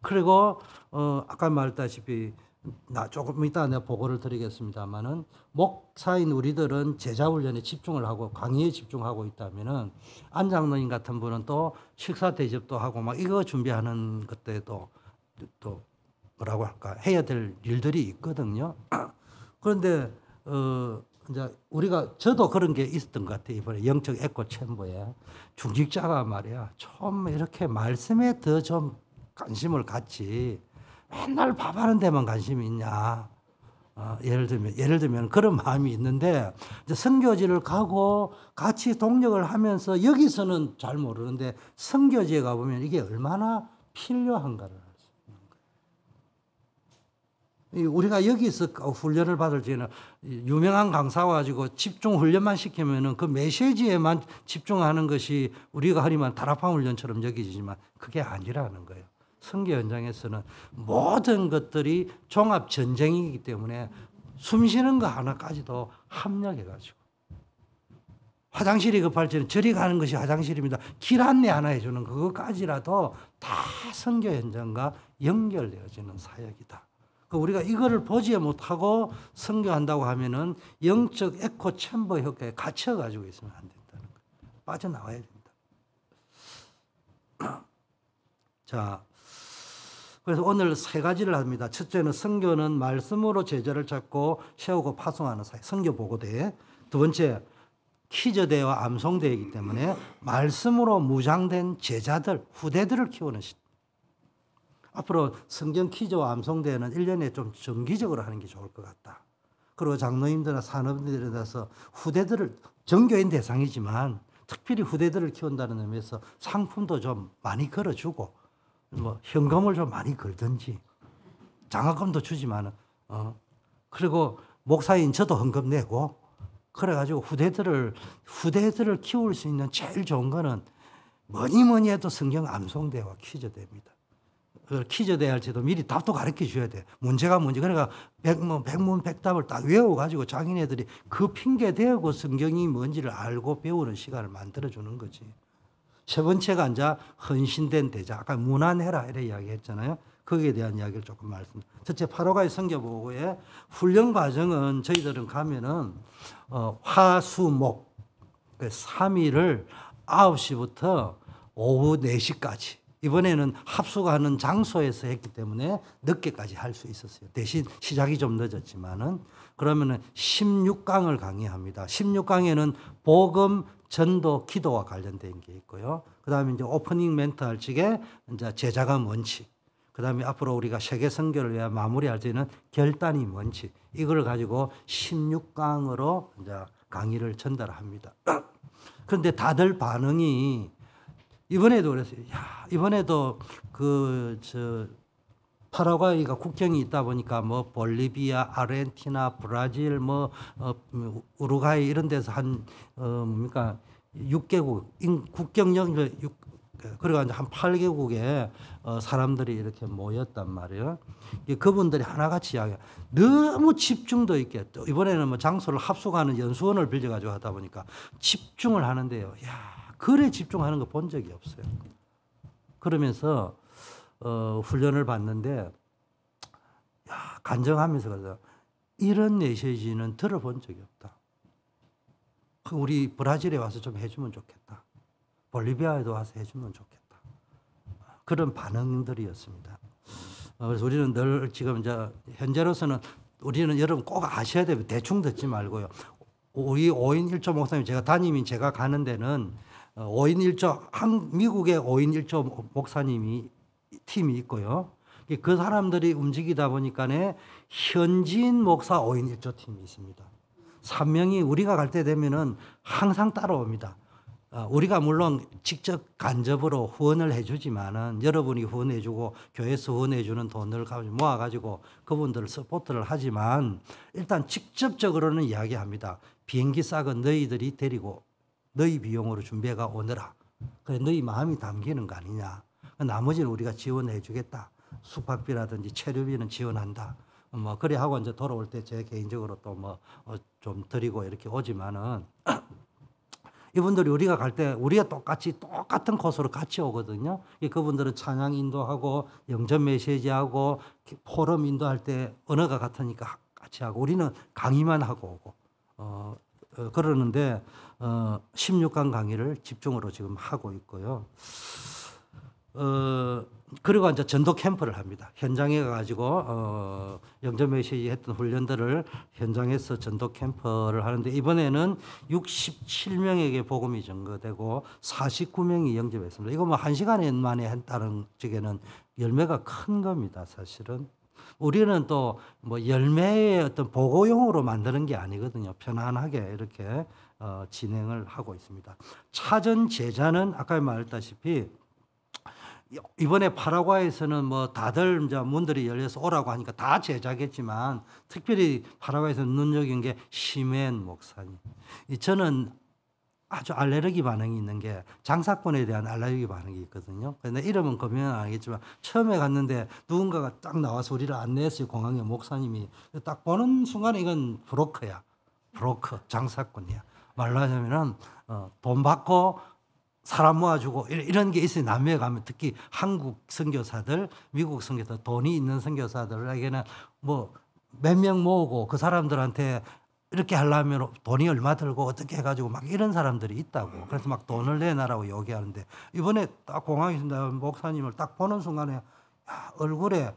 그리고 아까 말했다시피 조금 이따 내가 보고를 드리겠습니다만은 목사인 우리들은 제자 훈련에 집중을 하고 강의에 집중하고 있다면은 안장로님 같은 분은 또 식사 대접도 하고 막 이거 준비하는 것들도 또 뭐라고 할까 해야 될 일들이 있거든요. 그런데 이제 저도 그런 게 있었던 것 같아요. 이번에 영적 에코 챔버에 중직자가 말이야 좀 이렇게 말씀에 더 좀 관심을 갖지. 맨날 밥하는 데만 관심이 있냐. 예를 들면 그런 마음이 있는데 이제 선교지를 가고 같이 동력을 하면서 여기서는 잘 모르는데 선교지에 가보면 이게 얼마나 필요한가를 알 수 있는 거예요. 우리가 여기서 훈련을 받을 때는 유명한 강사 와가지고 집중 훈련만 시키면은 그 메시지에만 집중하는 것이 우리가 흔히만 다락방 훈련처럼 여기지만 그게 아니라는 거예요. 선교 현장에서는 모든 것들이 종합 전쟁이기 때문에 숨 쉬는 거 하나까지도 합력해가지고 화장실이 급할 때는 저리 가는 것이 화장실입니다. 길 안내 하나 해주는 그것까지라도 다 선교 현장과 연결되어지는 사역이다. 우리가 이거를 보지 못하고 선교한다고 하면은 영적 에코 챔버 효과에 갇혀가지고 있으면 안 된다는 거예요. 빠져나와야 된다. 자, 그래서 오늘 세 가지를 합니다. 첫째는 선교는 말씀으로 제자를 찾고 세우고 파송하는 사역, 선교 보고대. 두 번째, 키저대와 암송대이기 때문에 말씀으로 무장된 제자들, 후대들을 키우는 시. 앞으로 성경 퀴즈와 암송대회는 1년에 좀 정기적으로 하는 게 좋을 것 같다. 그리고 장로님들이나 산업인들에 대해서 후대들을, 정교인 대상이지만 특별히 후대들을 키운다는 의미에서 상품도 좀 많이 걸어주고 뭐 현금을 좀 많이 걸든지 장학금도 주지만은 그리고 목사인 저도 헌금 내고 그래가지고 후대들을 키울 수 있는 제일 좋은 거는 뭐니 해도 성경 암송대와 퀴즈대입니다. 퀴즈대회 할 때도 미리 답도 가르쳐 줘야 돼. 문제가 뭔지. 그러니까 백문백답을 딱 외워가지고 자기네들이 그 핑계 대고 성경이 뭔지를 알고 배우는 시간을 만들어주는 거지. 세 번째가 이제 헌신된 대자. 아까 무난해라 이렇게 이야기했잖아요. 거기에 대한 이야기를 조금 말씀드립니다. 첫째 8호가의 선교보고에 훈련 과정은 저희들은 가면은 화수목 3일을 9시부터 오후 4시까지 이번에는 합숙하는 장소에서 했기 때문에 늦게까지 할 수 있었어요. 대신 시작이 좀 늦었지만은 그러면은 16강을 강의합니다. 16강에는 복음, 전도, 기도와 관련된 게 있고요. 그다음에 이제 오프닝 멘트 할 적에 이제 제자감 원칙. 그다음에 앞으로 우리가 세계 선교를 위해 마무리할 때는 결단이 원칙. 이걸 가지고 16강으로 이제 강의를 전달합니다. 그런데 다들 반응이 이번에도 그랬어요. 야, 이번에도 파라과이가 국경이 있다 보니까 뭐 볼리비아, 아르헨티나, 브라질, 우루과이 이런 데서 한 6개국 국경역 그리고 한 8개국의 사람들이 이렇게 모였단 말이에요. 그분들이 하나같이 이야기해요. 너무 집중도 있게 또 이번에는 뭐 장소를 합숙하는 연수원을 빌려가지고 하다 보니까 집중을 하는데요. 야, 글에 집중하는 거 본 적이 없어요. 그러면서 훈련을 받는데 간증하면서 그래서 이런 메시지는 들어본 적이 없다. 우리 브라질에 와서 좀 해주면 좋겠다. 볼리비아에도 와서 해주면 좋겠다. 그런 반응들이었습니다. 그래서 우리는 늘 지금 이제 현재로서는 우리는 여러분 꼭 아셔야 돼요. 대충 듣지 말고요. 우리 5인 1조 목사님 제가 가는 데는 5인 1조 미국의 5인 1조 목사님이 팀이 있고요. 그 사람들이 움직이다 보니까 현지인 목사 5인 1조 팀이 있습니다. 3명이 우리가 갈 때 되면은 항상 따라옵니다. 우리가 물론 직접 간접으로 후원을 해주지만은 여러분이 후원해주고 교회에서 후원해주는 돈을 모아가지고 그분들을 서포트를 하지만 일단 직접적으로는 이야기합니다. 비행기 싸고 너희들이 데리고 너희 비용으로 준비해가 오너라. 그래 너희 마음이 담기는 거 아니냐. 나머지는 우리가 지원해 주겠다. 숙박비라든지 체류비는 지원한다. 그래 하고 이제 돌아올 때 제 개인적으로 또 좀 드리고 이렇게 오지만은 이분들이 우리가 갈 때 우리가 똑같은 코스로 같이 오거든요. 그분들은 찬양 인도하고 영전 메시지하고 포럼 인도할 때 언어가 같으니까 같이 하고 우리는 강의만 하고 오고 그러는데 16강 강의를 집중으로 지금 하고 있고요. 그리고 이제 전도 캠프를 합니다. 현장에 가가지고 영전 메시지 했던 훈련들을 현장에서 전도 캠프를 하는데 이번에는 67명에게 복음이 전거되고 49명이 영접했습니다. 이거 1시간 만에 했다는 쪽에는 열매가 큰 겁니다. 사실은. 우리는 또 열매의 어떤 보고용으로 만드는 게 아니거든요. 편안하게 이렇게 진행을 하고 있습니다. 차전 제자는 아까 말했다시피 이번에 파라과이에서는 뭐 다들 이제 문들이 열려서 오라고 하니까 다 제자겠지만 특별히 파라과이에서 눈여긴 게 시멘 목사님. 저는 아주 알레르기 반응이 있는 게 장사꾼에 대한 알레르기 반응이 있거든요. 그런데 이름은 검증은 안 하겠지만 처음에 갔는데 누군가가 딱 나와서 우리를 안내했어요. 공항에 목사님이. 딱 보는 순간에 이건 브로커야. 브로커, 장사꾼이야. 말로 하자면은 돈 받고 사람 모아주고 이런 게 있어요. 남미에 가면 특히 한국 선교사들, 미국 선교사, 돈이 있는 선교사들에게는 뭐 몇 명 모으고 그 사람들한테 이렇게 하려면 돈이 얼마 들고 어떻게 해가지고 막 이런 사람들이 있다고. 그래서 막 돈을 내놔라고 요구하는데 이번에 딱 공항에서 내가 목사님을 딱 보는 순간에 야, 얼굴에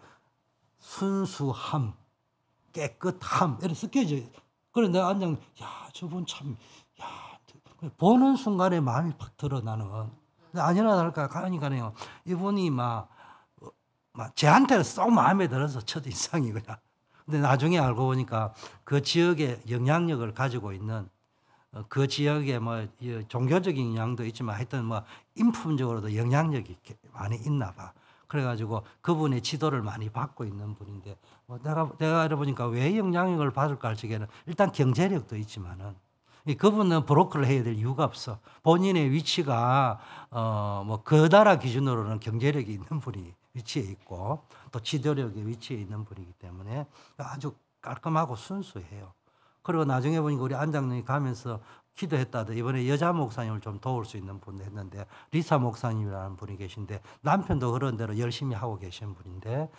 순수함, 깨끗함 이렇게 쓰여져. 그래 내가 앉아 야 저분 참 야 보는 순간에 마음이 팍 드러나는. 아니나 다를까 가니까요 이분이 막 제한테는 쏙 마음에 들어서 첫 인상이 그냥. 근데 나중에 알고 보니까 그 지역에 영향력을 가지고 있는 그 지역에 뭐 종교적인 영향도 있지만 하여튼 뭐 인품적으로도 영향력이 많이 있나 봐. 그래가지고 그분의 지도를 많이 받고 있는 분인데 뭐 내가 알아보니까 왜 영향력을 받을까 할 적에는 일단 경제력도 있지만은 그분은 브로커를 해야 될 이유가 없어. 본인의 위치가 뭐 그 나라 기준으로는 경제력이 있는 분이 위치에 있고 또 지도력의 위치에 있는 분이기 때문에 아주 깔끔하고 순수해요. 그리고 나중에 보니까 우리 안장님이 가면서 기도했다도 이번에 여자 목사님을 좀 도울 수 있는 분 했는데 리사 목사님이라는 분이 계신데 남편도 그런 대로 열심히 하고 계신 분인데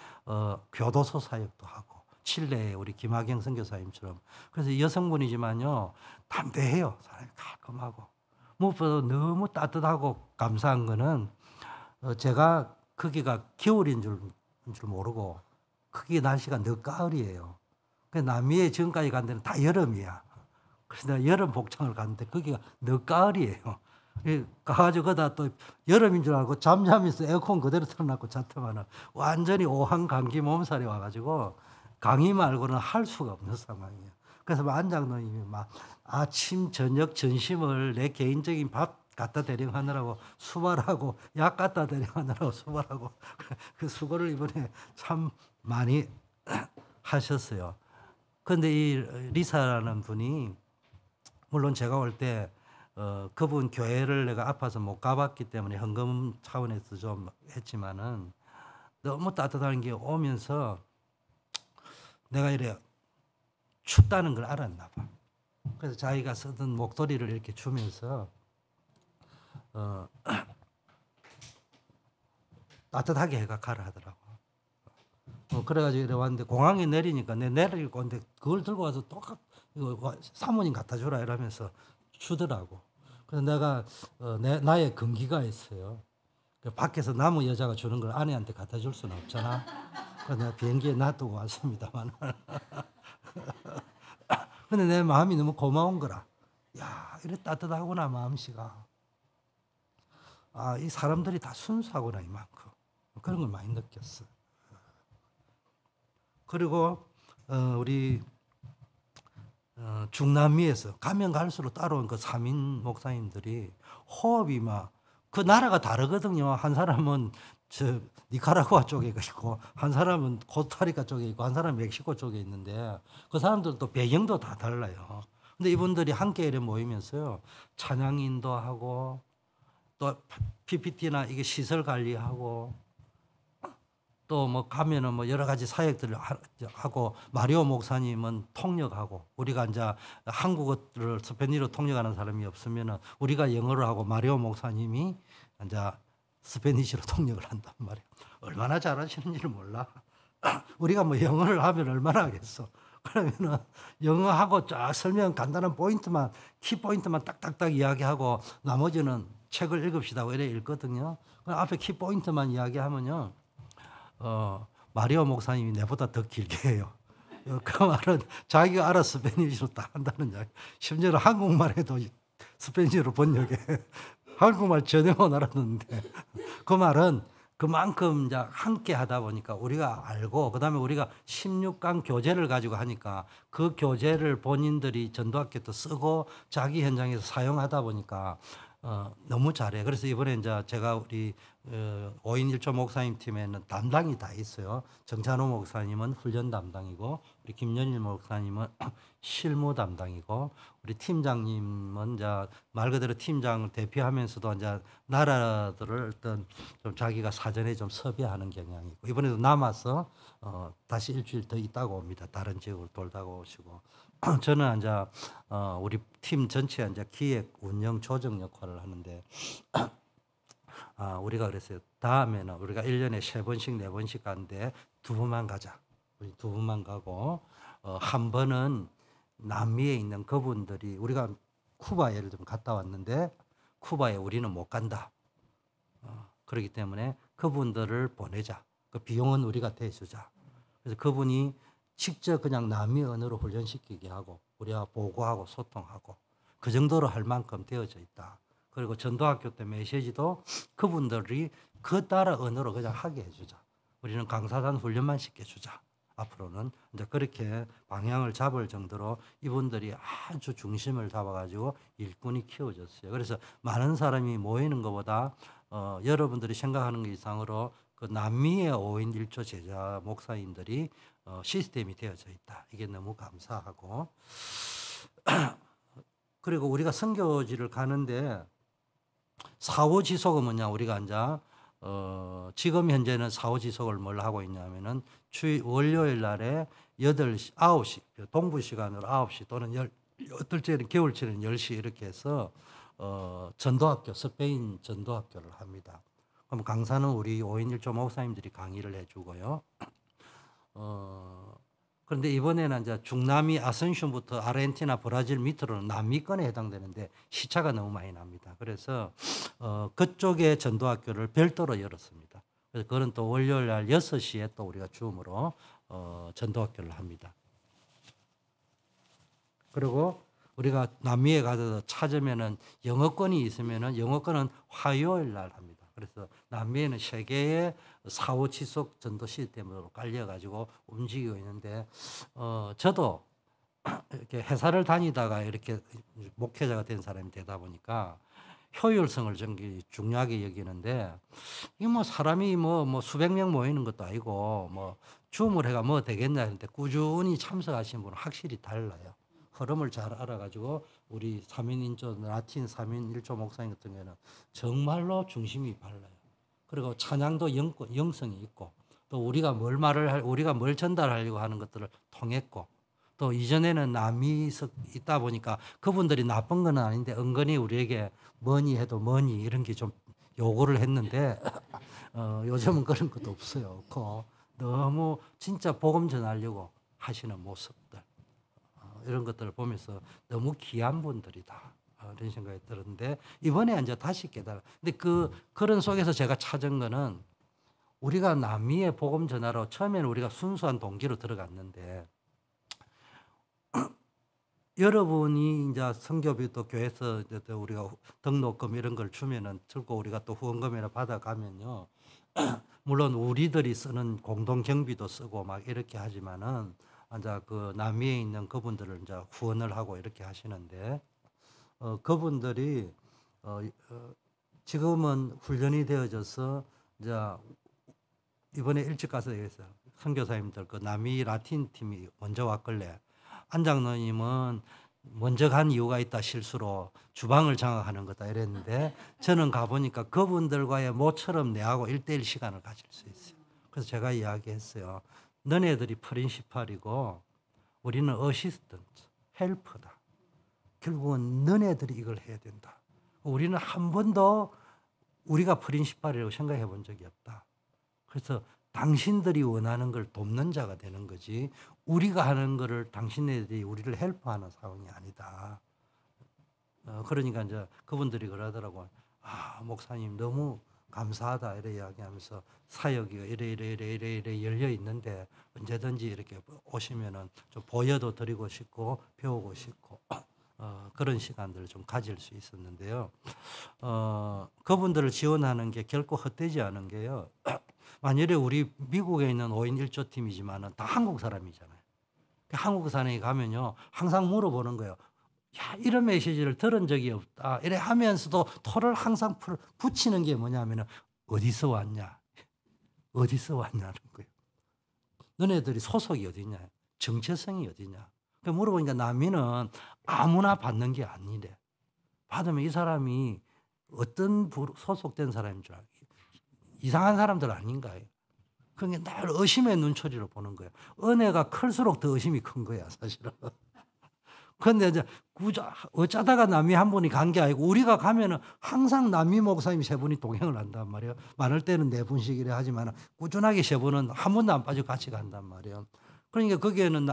교도소 사역도 하고 칠레에 우리 김학영 선교사님처럼 그래서 여성분이지만요 담대해요. 사람이 깔끔하고 무엇보다 너무 따뜻하고 감사한 거는 제가 거기가 겨울인 줄 모르고 거기 날씨가 늦가을이에요. 남미에 지금까지 간 데는 다 여름이야. 그래서 내가 여름 복장을 갔는데 거기가 늦가을이에요. 가가지고 거기다 또 여름인 줄 알고 잠잠해서 에어컨 그대로 틀어놨고 잤더만은 완전히 오한 감기 몸살이 와가지고 강의 말고는 할 수가 없는 상황이에요. 그래서 안장로님이 막 아침, 저녁, 점심을 내 개인적인 밥 갖다 대령하느라고 수발하고 약 갖다 대령하느라고 수발하고 그 수고를 이번에 참 많이 하셨어요. 그런데 이 리사라는 분이 물론 제가 올 때 그분 교회를 내가 아파서 못 가봤기 때문에 헌금 차원에서 좀 했지만은 너무 따뜻한 게 오면서 내가 이래 춥다는 걸 알았나 봐. 그래서 자기가 쓰던 목도리를 이렇게 주면서 따뜻하게 해가 가라 하더라고. 그래가지고 이래 왔는데 공항에 내리니까 내 내리고 근데 그걸 들고 와서 똑같 이거 사모님 갖다 주라 이러면서 주더라고. 그래서 내가 나의 금기가 있어요. 밖에서 남은 여자가 주는 걸 아내한테 갖다 줄 수는 없잖아. 그래서 내가 비행기에 놔두고 왔습니다만. 근데 내 마음이 너무 고마운 거라. 야, 이래 따뜻하구나 마음씨가. 아, 이 사람들이 다 순수하구나 이만큼. 그런 걸 많이 느꼈어. 그리고 우리 중남미에서 가면 갈수록 따라온 그 3인 목사님들이 호흡이 막 그 나라가 다르거든요. 한 사람은 저 니카라구아 쪽에 있고 한 사람은 코스타리카 쪽에 있고 한 사람은 멕시코 쪽에 있는데 그 사람들도 배경도 다 달라요. 근데 이분들이 함께 이렇게 모이면서요. 찬양 인도하고 또 PPT나 이게 시설 관리하고 또 뭐 가면은 뭐 여러 가지 사역들을 하고 마리오 목사님은 통역하고 우리가 이제 한국어를 스페인어로 통역하는 사람이 없으면은 우리가 영어를 하고 마리오 목사님이 이제 스페니쉬로 통역을 한단 말이에요. 얼마나 잘하시는지를 몰라. 우리가 뭐 영어를 하면 얼마나 하겠어. 그러면은 영어하고 쫙 설명 간단한 포인트만 키 포인트만 딱딱딱 이야기하고 나머지는 책을 읽읍시다 이래 읽거든요. 앞에 키 포인트만 이야기하면요. 마리오 목사님이 내보다 더 길게 해요. 그 말은 자기가 알아서 스페니쉬로 딱 한다는 이야기. 심지어 한국말에도 스페니쉬로 번역해. 한국말 전혀 못 알았는데 그 말은 그만큼 이제 함께 하다 보니까 우리가 알고 그다음에 우리가 16강 교재를 가지고 하니까 그 교재를 본인들이 전도학교도 쓰고 자기 현장에서 사용하다 보니까 너무 잘해. 그래서 이번에 이제 제가 우리 5인 1조 목사님 팀에는 담당이 다 있어요. 정찬호 목사님은 훈련 담당이고, 우리 김연일 목사님은 실무 담당이고, 우리 팀장님은 이제 말 그대로 팀장을 대표하면서도 이제 나라들을 어떤 좀 자기가 사전에 좀 섭외하는 경향이 있고, 이번에도 남아서 다시 일주일 더 있다가 옵니다. 다른 지역으로 돌다가 오시고. 저는 이제 우리 팀 전체 이제 기획, 운영, 조정 역할을 하는데 우리가 그랬어요. 다음에는 우리가 1년에 3번씩 4번씩 가는데 2번만 가자. 우리 2번만 가고 한 번은 남미에 있는 그분들이 우리가 쿠바 예를 들면 갔다 왔는데 쿠바에 우리는 못 간다. 그렇기 때문에 그분들을 보내자. 그 비용은 우리가 대주자. 그래서 그분이 직접 그냥 남미 언어로 훈련시키게 하고 우리가 보고하고 소통하고 그 정도로 할 만큼 되어져 있다. 그리고 전도학교 때 메시지도 그분들이 그 따라 언어로 그냥 하게 해주자. 우리는 강사단 훈련만 시켜주자. 앞으로는 이제 그렇게 방향을 잡을 정도로 이분들이 아주 중심을 잡아가지고 일꾼이 키워졌어요. 그래서 많은 사람이 모이는 것보다 여러분들이 생각하는 것 이상으로 그 남미의 5인 1조 제자 목사님들이 시스템이 되어져 있다. 이게 너무 감사하고 그리고 우리가 선교지를 가는데 사후 지속은 뭐냐 우리가 이제 지금 현재는 사후 지속을 뭘 하고 있냐면은 월요일 날에 8시, 9시 동부 시간으로 9시 또는 어떨 때는 겨울철에는 10시 이렇게 해서 전도학교 스페인 전도학교를 합니다. 그럼 강사는 우리 5인 1조 목사님들이 강의를 해주고요. 그런데 이번에는 이제 중남미 아센션부터 아르헨티나, 브라질 밑으로는 남미권에 해당되는데 시차가 너무 많이 납니다. 그래서 그쪽의 전도학교를 별도로 열었습니다. 그래서 그건 또 월요일 날 6시에 또 우리가 줌으로 전도학교를 합니다. 그리고 우리가 남미에 가서 찾으면은 영어권이 있으면은 영어권은 화요일 날 합니다. 그래서 남미에는 세계의 사후 지속 전도 시스템으로 깔려가지고 움직이고 있는데 저도 이렇게 회사를 다니다가 이렇게 목회자가 된 사람이 되다 보니까 효율성을 중요하게 여기는데 이 뭐 사람이 뭐 수백 명 모이는 것도 아니고 뭐 줌을 해가 뭐 되겠냐 했는데 꾸준히 참석하신 분은 확실히 달라요. 흐름을 잘 알아가지고 우리 3인 1조 라틴 3인 1조 목사님 같은 경우는 정말로 중심이 발라요. 그리고 찬양도 영성이 있고 또 우리가 우리가 뭘 전달하려고 하는 것들을 통했고 또 이전에는 남이 있다 보니까 그분들이 나쁜 건 아닌데 은근히 우리에게 뭐니 해도 뭐니 이런 게 좀 요구를 했는데 요즘은 그런 것도 없어요. 너무 진짜 복음 전하려고 하시는 모습들 이런 것들을 보면서 너무 귀한 분들이다. 이런 생각이 들었는데 이번에 이제 다시 깨달아. 근데 그런 속에서 제가 찾은 거는 우리가 남미의 복음 전하러 처음에는 우리가 순수한 동기로 들어갔는데 여러분이 이제 선교비도 교회에서 우리가 등록금 이런 걸 주면은 들고 우리가 또 후원금이나 받아가면요. 물론 우리들이 쓰는 공동 경비도 쓰고 막 이렇게 하지만은 이제 그 남미에 있는 그분들을 이제 후원을 하고 이렇게 하시는데 그분들이 지금은 훈련이 되어져서 이제 이번에 일찍 가서 얘기했어요. 선교사님들 그 남미 라틴 팀이 먼저 왔길래 안 장로님은 먼저 간 이유가 있다 실수로 주방을 장악하는 거다 이랬는데 저는 가보니까 그분들과의 모처럼 내하고 1대1 시간을 가질 수 있어요. 그래서 제가 이야기했어요. 너네들이 프린시팔이고 우리는 어시스턴트, 헬퍼다. 결국은 너네들이 이걸 해야 된다. 우리는 한 번도 우리가 프린시팔이라고 생각해 본 적이 없다. 그래서 당신들이 원하는 걸 돕는 자가 되는 거지 우리가 하는 거를 당신네들이 우리를 헬퍼하는 상황이 아니다. 그러니까 이제 그분들이 그러더라고요. 목사님 너무 감사하다 이래 이야기하면서 사역이 이래 열려 있는데 언제든지 이렇게 오시면은 좀 보여도 드리고 싶고 배우고 싶고 그런 시간들을 좀 가질 수 있었는데요. 그분들을 지원하는 게 결코 헛되지 않은 게요. 만일에 우리 미국에 있는 5인 1조 팀이지만은 다 한국 사람이잖아요. 한국 사람이 가면요 항상 물어보는 거예요. 야, 이런 메시지를 들은 적이 없다. 이래 하면서도 토를 항상 붙이는 게 뭐냐면 어디서 왔냐? 어디서 왔냐는 거예요. 너네들이 소속이 어디냐? 정체성이 어디냐? 그 물어보니까 난민은 아무나 받는 게 아니래. 받으면 이 사람이 어떤 소속된 사람인 줄 알고 이상한 사람들 아닌가요? 그러니까 늘 의심의 눈초리로 보는 거예요. 은혜가 클수록 더 의심이 큰 거야, 사실은. 그런데 이제 어쩌다가 남미 한 분이 간 게 아니고 우리가 가면은 항상 남미 목사님 3분이 동행을 한단 말이에요. 많을 때는 4분씩 이래 하지만 꾸준하게 3분은 한 번도 안 빠지고 같이 간단 말이에요. 그러니까 거기에는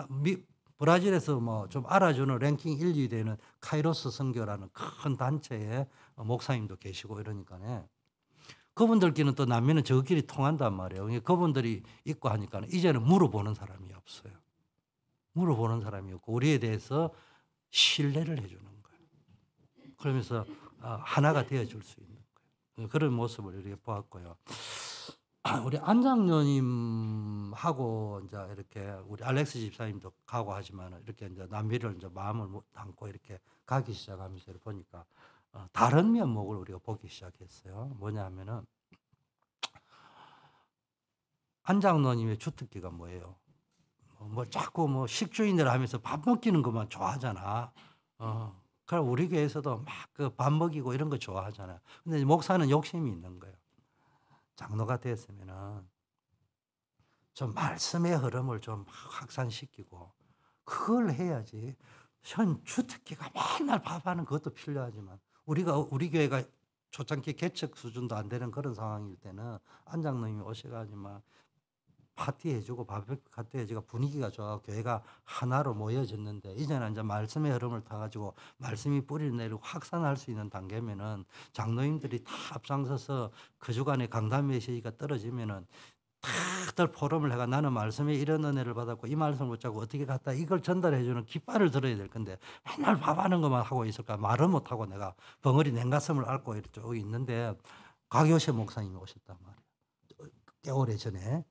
브라질에서 뭐 좀 알아주는 랭킹 1, 2 되는 카이로스 선교라는 큰 단체의 목사님도 계시고 이러니까요. 그분들끼리는 또 남미는 저끼리 통한단 말이에요. 그러니까 그분들이 있고 하니까 이제는 물어보는 사람이 없어요. 물어보는 사람이 없고 우리에 대해서 신뢰를 해주는 거예요. 그러면서 하나가 되어줄 수 있는 거예요. 그런 모습을 이렇게 보았고요. 우리 안장로님하고 이제 이렇게 우리 알렉스 집사님도 가고 하지만 이렇게 이제 남미를 이제 마음을 담고 이렇게 가기 시작하면서 보니까 다른 면목을 우리가 보기 시작했어요. 뭐냐면은 안장로님의 주특기가 뭐예요? 뭐 자꾸 뭐 식주인들 하면서 밥 먹기는 것만 좋아하잖아. 그럼 우리 교회에서도 막 그 밥 먹이고 이런 거 좋아하잖아요. 근데 목사는 욕심이 있는 거예요. 장로가 됐으면은 좀 말씀의 흐름을 좀 확산시키고 그걸 해야지. 현 주특기가 맨날 밥하는 것도 필요하지만 우리 교회가 초창기 개척 수준도 안 되는 그런 상황일 때는 안장로님이 오셔가지고 파티해주고 바베큐 파티해주고 분위기가 좋아 교회가 하나로 모여졌는데 이제는 이제 말씀의 흐름을 타가지고 말씀이 뿌리를 내리고 확산할 수 있는 단계면은 장로님들이 다 앞장서서 그 주간에 강단 메시지가 떨어지면은 다들 포럼을 해가 나는 말씀에 이런 은혜를 받았고 이 말씀을 붙잡고 어떻게 갔다 이걸 전달해주는 깃발을 들어야 될 건데 맨날 밥하는 것만 하고 있을까 말을 못하고 내가 벙어리 냉가슴을 앓고 이렇게 있는데 박효세 목사님이 오셨단 말이에요. 꽤 오래 전에.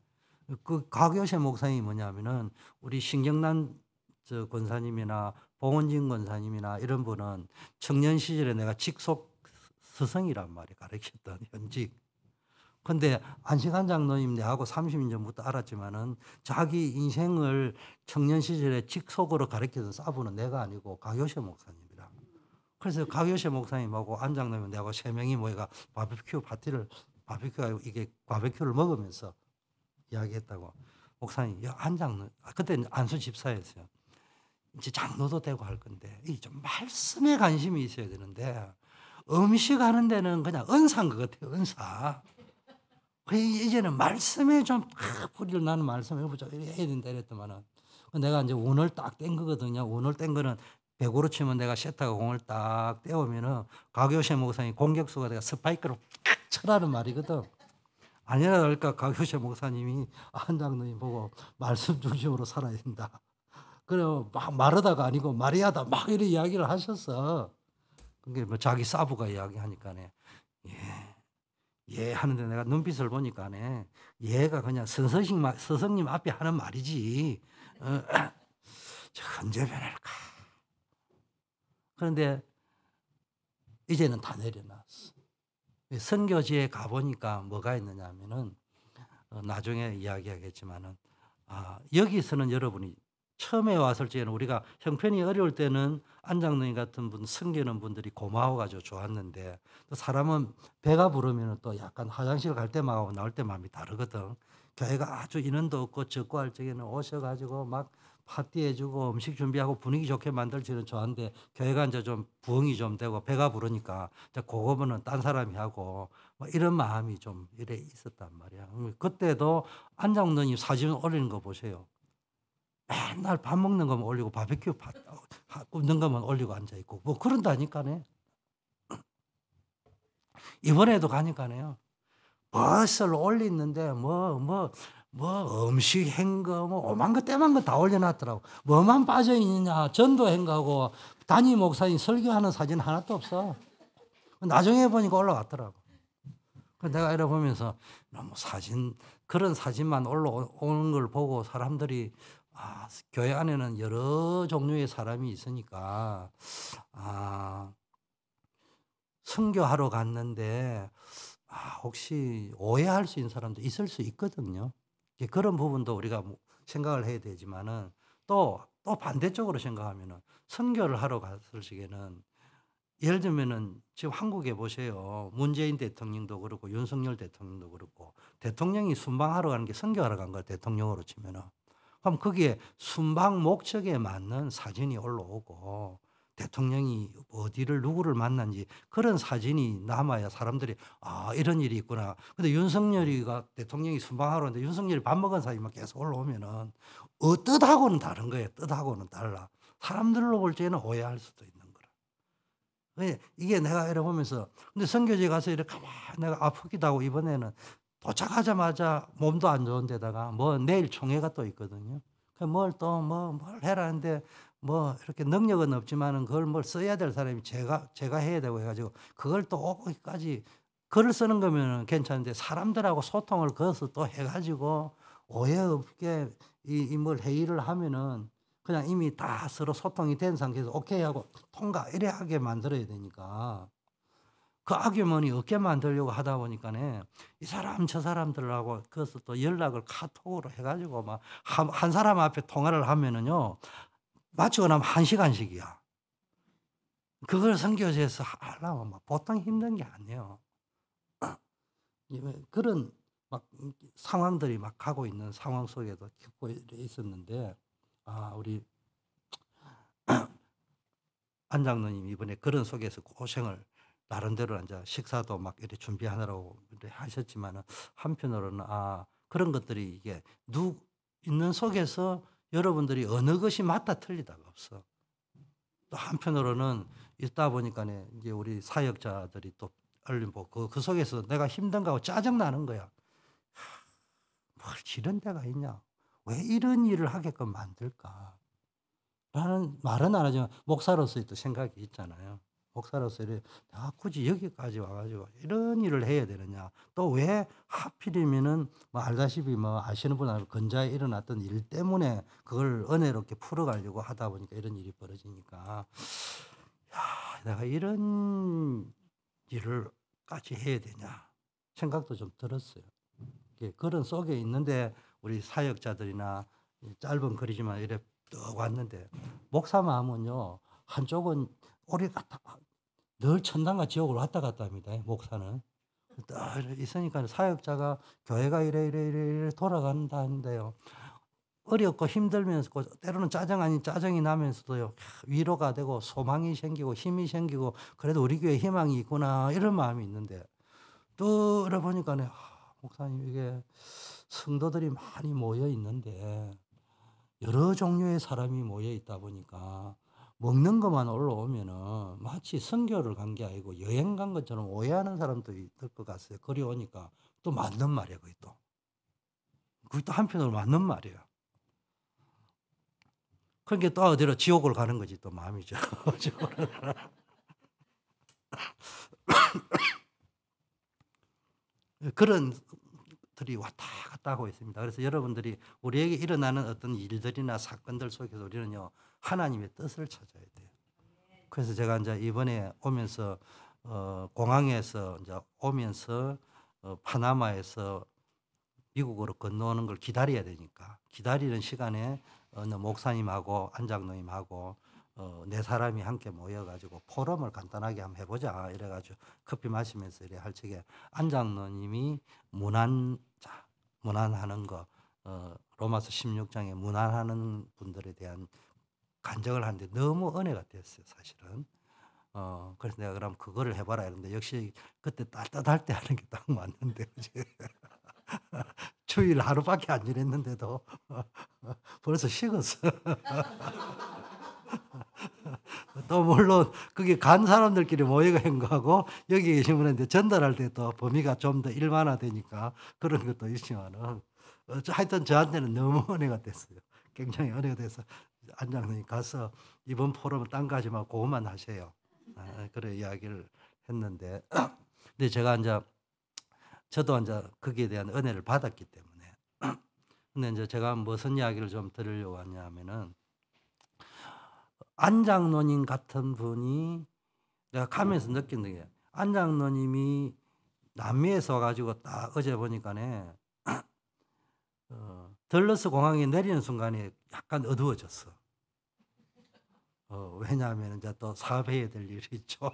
그 박효세 목사님이 뭐냐면은 우리 신경난 권사님이나 봉원진 권사님이나 이런 분은 청년 시절에 내가 직속 스승이란 말이 가르쳤던 현직. 근데 안식환 장로님 내하고 30년 전부터 알았지만은 자기 인생을 청년 시절에 직속으로 가르쳐준 사부는 내가 아니고 박효세 목사님이라. 그래서 박효세 목사님하고 안 장로님 내하고 3명이 모여가 바베큐를 먹으면서 이야기했다고. 목사님, 안 장로, 그때는 안수 집사였어요. 이제 장로도 되고 할 건데, 좀 말씀에 관심이 있어야 되는데, 음식 하는 데는 그냥 은사인 것 같아요, 은사. 이제는 말씀에 좀 뿌리를 나는 말씀 해보자. 해야 된다 이랬더만은. 내가 이제 운을 딱 뗀 거거든요. 운을 뗀 거는 100으로 치면 내가 세타가 공을 딱 떼우면은 박효세 목사님 공격수가 내가 스파이크로 탁 쳐라는 말이거든. 아니라 그러니까 박효세 목사님이 한 장로님 보고 말씀 중심으로 살아야 된다. 그래 막 말하다가 아니고 말이하다 막 이런 이야기를 하셨어. 그게 뭐 자기 사부가 이야기하니까네. 예 하는데 내가 눈빛을 보니까네. 얘가 그냥 스승님 앞에 하는 말이지. 언제 변할까? 그런데 이제는 다 내려놨어. 선교지에 가보니까 뭐가 있느냐 하면은 나중에 이야기하겠지만은 여기서는 여러분이 처음에 왔을 때는 우리가 형편이 어려울 때는 안장로님 같은 분 섬기는 분들이 고마워가지고 좋았는데 또 사람은 배가 부르면 또 약간 화장실 갈 때마다 나올 때 마음이 다르거든. 교회가 아주 인원도 없고 적고 할 적에는 오셔가지고 막 파티해주고 음식 준비하고 분위기 좋게 만들지는 좋아하는데 교회가 이제 좀 부흥이 좀 되고 배가 부르니까 그거는 딴 사람이 하고 뭐 이런 마음이 좀 이래 있었단 말이야. 그때도 안장로님 사진 올리는 거 보세요. 맨날 밥 먹는 것만 올리고 바베큐 굽는 것만 올리고 앉아있고 뭐 그런다니까네. 이번에도 가니까네요. 버스를 올리는데 뭐 음식 행거 뭐 오만 거 때만 거 다 올려놨더라고. 뭐만 빠져있느냐. 전도 행거하고 담임 목사님 설교하는 사진 하나도 없어. 나중에 보니까 올라왔더라고. 내가 이래 보면서 너무 사진 그런 사진만 올라오는 걸 보고 사람들이 교회 안에는 여러 종류의 사람이 있으니까 선교하러 갔는데 혹시 오해할 수 있는 사람도 있을 수 있거든요. 그런 부분도 우리가 생각을 해야 되지만은 또 반대쪽으로 생각하면은 선교를 하러 갔을 적에는 예를 들면은 지금 한국에 보세요. 문재인 대통령도 그렇고 윤석열 대통령도 그렇고 대통령이 순방하러 가는 게 선교하러 간 거야, 대통령으로 치면은. 그럼 거기에 순방 목적에 맞는 사진이 올라오고 대통령이 어디를 누구를 만난지 그런 사진이 남아야 사람들이 이런 일이 있구나. 근데 윤석열이가 대통령이 순방하러 왔는데 윤석열이 밥 먹은 사진만 계속 올라오면은 뜻하고는 다른 거예요. 뜻하고는 달라. 사람들로 볼 때는 오해할 수도 있는 거라. 이게 내가 이래 보면서 근데 선교지에 가서 이렇게 내가 아프기도 하고 이번에는 도착하자마자 몸도 안 좋은 데다가 내일 총회가 또 있거든요. 뭘 해라 하는데 이렇게 능력은 없지만은 그걸 뭘 써야 될 사람이 제가 해야 되고 해가지고 그걸 또 오기까지 글을 쓰는 거면은 괜찮은데 사람들하고 소통을 거기서 또 해가지고 오해 없게 뭘 회의를 하면은 그냥 이미 다 서로 소통이 된 상태에서 오케이 하고 통과 이래 하게 만들어야 되니까 그 악유머니 없게 만들려고 하다 보니까네 이 사람 저 사람들하고 그래서 또 연락을 카톡으로 해가지고 막 한 사람 앞에 통화를 하면은요 마치고 나면 1시간씩이야. 그걸 선교지에서 하려면 막 보통 힘든 게 아니에요. 그런 막 상황들이 막 가고 있는 상황 속에도 겪고 있었는데 우리 안 장로님 이번에 그런 속에서 고생을 나름대로 이제 식사도 막 이렇게 준비하느라고 하셨지만은 한편으로는 그런 것들이 이게 있는 속에서 여러분들이 어느 것이 맞다 틀리다가 없어. 또 한편으로는 있다 보니까네 이제 우리 사역자들이 또 얼른 보고 그 속에서 내가 힘든 거하고 짜증 나는 거야. 뭘 이런 데가 있냐? 왜 이런 일을 하게끔 만들까? 라는 말은 안 하지만 목사로서의 또 생각이 있잖아요. 목사로서 내가 굳이 여기까지 와가지고 이런 일을 해야 되느냐. 또 왜 하필이면은 알다시피 아시는 분 알고 근자에 일어났던 일 때문에 그걸 은혜롭게 풀어가려고 하다 보니까 이런 일이 벌어지니까 내가 이런 일을까지 해야 되냐 생각도 좀 들었어요. 그런 속에 있는데 우리 사역자들이나 짧은 글이지만 이래 쭉 왔는데 목사 마음은요 한쪽은 오래 늘 천당과 지옥을 왔다 갔다 합니다. 목사는 늘 있으니까 사역자가 교회가 이래 돌아간다 하는데요. 어렵고 힘들면서 때로는 짜증 아닌 짜증이 나면서도요 위로가 되고 소망이 생기고 힘이 생기고 그래도 우리 교회에 희망이 있구나 이런 마음이 있는데 또 보니까 목사님 이게 성도들이 많이 모여 있는데 여러 종류의 사람이 모여 있다 보니까 먹는 것만 올라오면은 마치 선교를 간 게 아니고 여행 간 것처럼 오해하는 사람도 있을 것 같아요. 그리 오니까 또 맞는 말이야, 그게 또 한편으로 맞는 말이야. 그러니까 또 어디로 지옥을 가는 거지 또 마음이죠. 그런 들이 왔다 갔다 하고 있습니다. 그래서 여러분들이 우리에게 일어나는 어떤 일들이나 사건들 속에서 우리는요 하나님의 뜻을 찾아야 돼요. 그래서 제가 이제 이번에 오면서 공항에서 이제 오면서 파나마에서 미국으로 건너오는 걸 기다려야 되니까 기다리는 시간에 어느 목사님하고 안장로님하고 네 사람이 함께 모여가지고 포럼을 간단하게 한번 해보자 이래가지고 커피 마시면서 이래 할 적에 안장로님이 문안하는 거 로마서 16장에 문안하는 분들에 대한 간증을 하는데 너무 은혜가 됐어요 사실은. 그래서 내가 그럼 그거를 해봐라 했는데 역시 그때 따뜻할 때 하는 게 딱 맞는데 주일 하루밖에 안 지냈는데도 벌써 식었어. 또 물론 그게 간 사람들끼리 모여간 거하고 여기 계신 분한테 전달할 때 또 범위가 좀 더 일반화되니까 그런 것도 있지만은 하여튼 저한테는 너무 은혜가 됐어요. 굉장히 은혜가 돼서 안장로님 가서 이번 포럼은 딴 거 하지 말고 그것만 하세요. 그래 이야기를 했는데 근데 제가 이제 저도 이제 거기에 대한 은혜를 받았기 때문에 근데 이제 제가 무슨 이야기를 좀 드리려고 하냐면은 안 장로님 같은 분이 내가 가면서 느낀 게 안 장로님이 남미에서 와가지고 딱 어제 보니까네 덜러스 공항에 내리는 순간에 약간 어두워졌어. 왜냐하면 이제 또 사업해야 될 일이 있죠.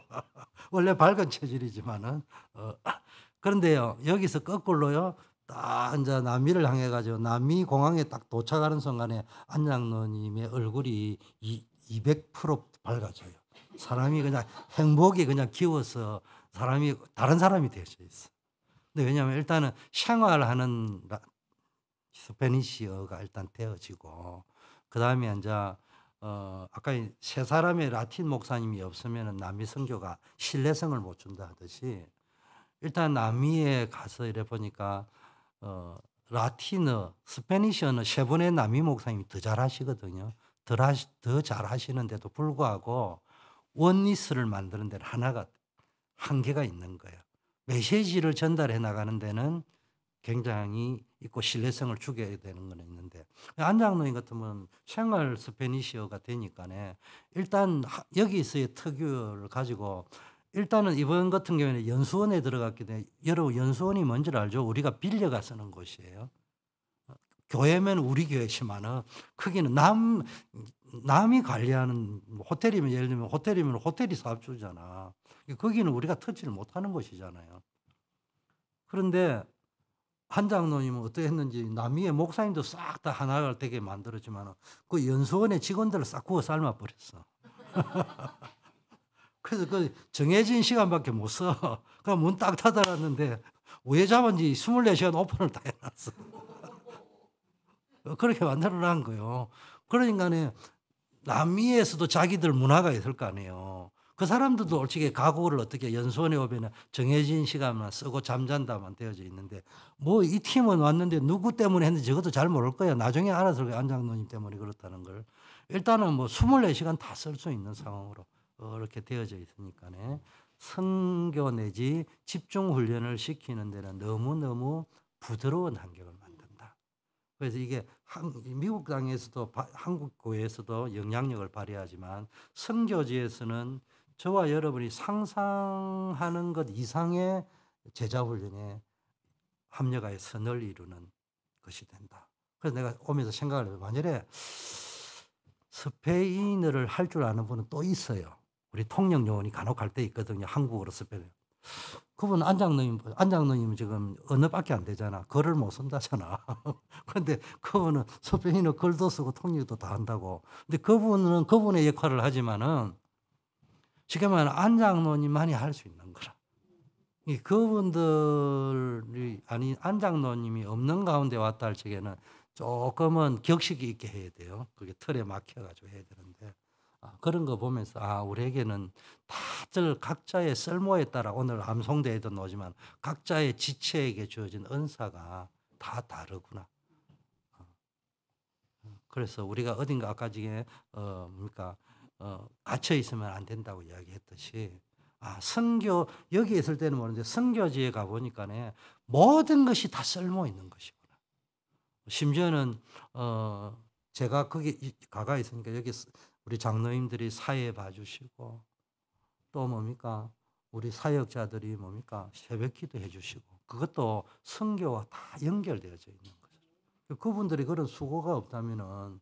원래 밝은 체질이지만은 그런데요 여기서 거꾸로요 딱 이제 남미를 향해 가지고 남미 공항에 딱 도착하는 순간에 안 장로님의 얼굴이 200% 밝아져요. 사람이 그냥 행복이 그냥 기워서 사람이 다른 사람이 되어져 있어. 근데 왜냐하면 일단은 생활하는 스페니시어가 일단 되어지고 그 다음에 이제 아까 세 사람의 라틴 목사님이 없으면 남미 선교가 신뢰성을 못 준다 하듯이 일단 남미에 가서 이래 보니까 라틴어, 스페니시어는 세 분의 남미 목사님이 더 잘하시거든요. 더 잘하시는데도 불구하고 원리스를 만드는 데는 하나가 한계가 있는 거예요. 메시지를 전달해 나가는 데는 굉장히 있고 신뢰성을 주게 되는 건 있는데 안 장로님 같으면 생활 스페니시어가 되니까네 일단 여기서의 특유를 가지고 일단은 이번 같은 경우에는 연수원에 들어갔기 때문에 여러분 연수원이 뭔지를 알죠? 우리가 빌려가 쓰는 곳이에요. 교회면 우리 교회지만은 크기는 남이 관리하는 호텔이면 예를 들면 호텔이면 호텔이 사업주잖아. 거기는 우리가 터치를 못하는 곳이잖아요. 그런데 한 장로님은 어떻게 했는지 남미의 목사님도 싹 다 하나가 되게 만들었지만 그 연수원의 직원들을 싹 구워 삶아 버렸어. 그래서 그 정해진 시간밖에 못 써. 그럼 문 딱 닫아놨는데 왜 잡은지 24시간 오픈을 다 해놨어. 그렇게 만들어놓은 거예요. 그러니까 남미에서도 자기들 문화가 있을 거 아니에요. 그 사람들도 솔직히 가구를 어떻게 연수원에 오면 정해진 시간만 쓰고 잠잔다만 되어져 있는데 뭐 이 팀은 왔는데 누구 때문에 했는지 저것도 잘 모를 거야. 나중에 알아서 안 장로님 때문에 그렇다는 걸. 일단은 뭐 24시간 다 쓸 수 있는 상황으로 이렇게 되어져 있으니까네. 선교 내지 집중 훈련을 시키는 데는 너무너무 부드러운 환경을 만든다. 그래서 이게 미국 땅에서도 한국 교회에서도 영향력을 발휘하지만 선교지에서는 저와 여러분이 상상하는 것 이상의 제자 훈련에 합력하여 선을 이루는 것이 된다. 그래서 내가 오면서 생각을 해요. 만약에 스페인어를 할 줄 아는 분은 또 있어요. 우리 통역 요원이 간혹 할 때 있거든요. 한국어로 스페인어. 그분 안장로님 지금 언어밖에 안 되잖아. 글을 못 쓴다잖아. 그런데 그분은 스페인어 글도 쓰고 통역도 다 한다고. 근데 그분은 그분의 역할을 하지만은 쉽게 말하면 안장로님만이 할 수 있는 거라. 그분들이 아니 안장로님이 없는 가운데 왔다 할 적에는 조금은 격식이 있게 해야 돼요. 그게 틀에 막혀가지고 해야 되는데 그런 거 보면서 우리에게는 다들 각자의 쓸모에 따라 오늘 암송대에도 나오지만 각자의 지체에게 주어진 은사가 다 다르구나. 그래서 우리가 어딘가 아까 중에 갇혀 있으면 안 된다고 이야기했듯이 선교 여기 있을 때는 모르는데 선교지에 가 보니까네 모든 것이 다 쓸모 있는 것이구나. 심지어는 제가 거기 가가 있으니까 여기 우리 장로님들이 사회 봐주시고 또 뭡니까 우리 사역자들이 뭡니까 새벽기도 해주시고 그것도 선교와 다 연결되어져 있는 거죠. 그분들이 그런 수고가 없다면은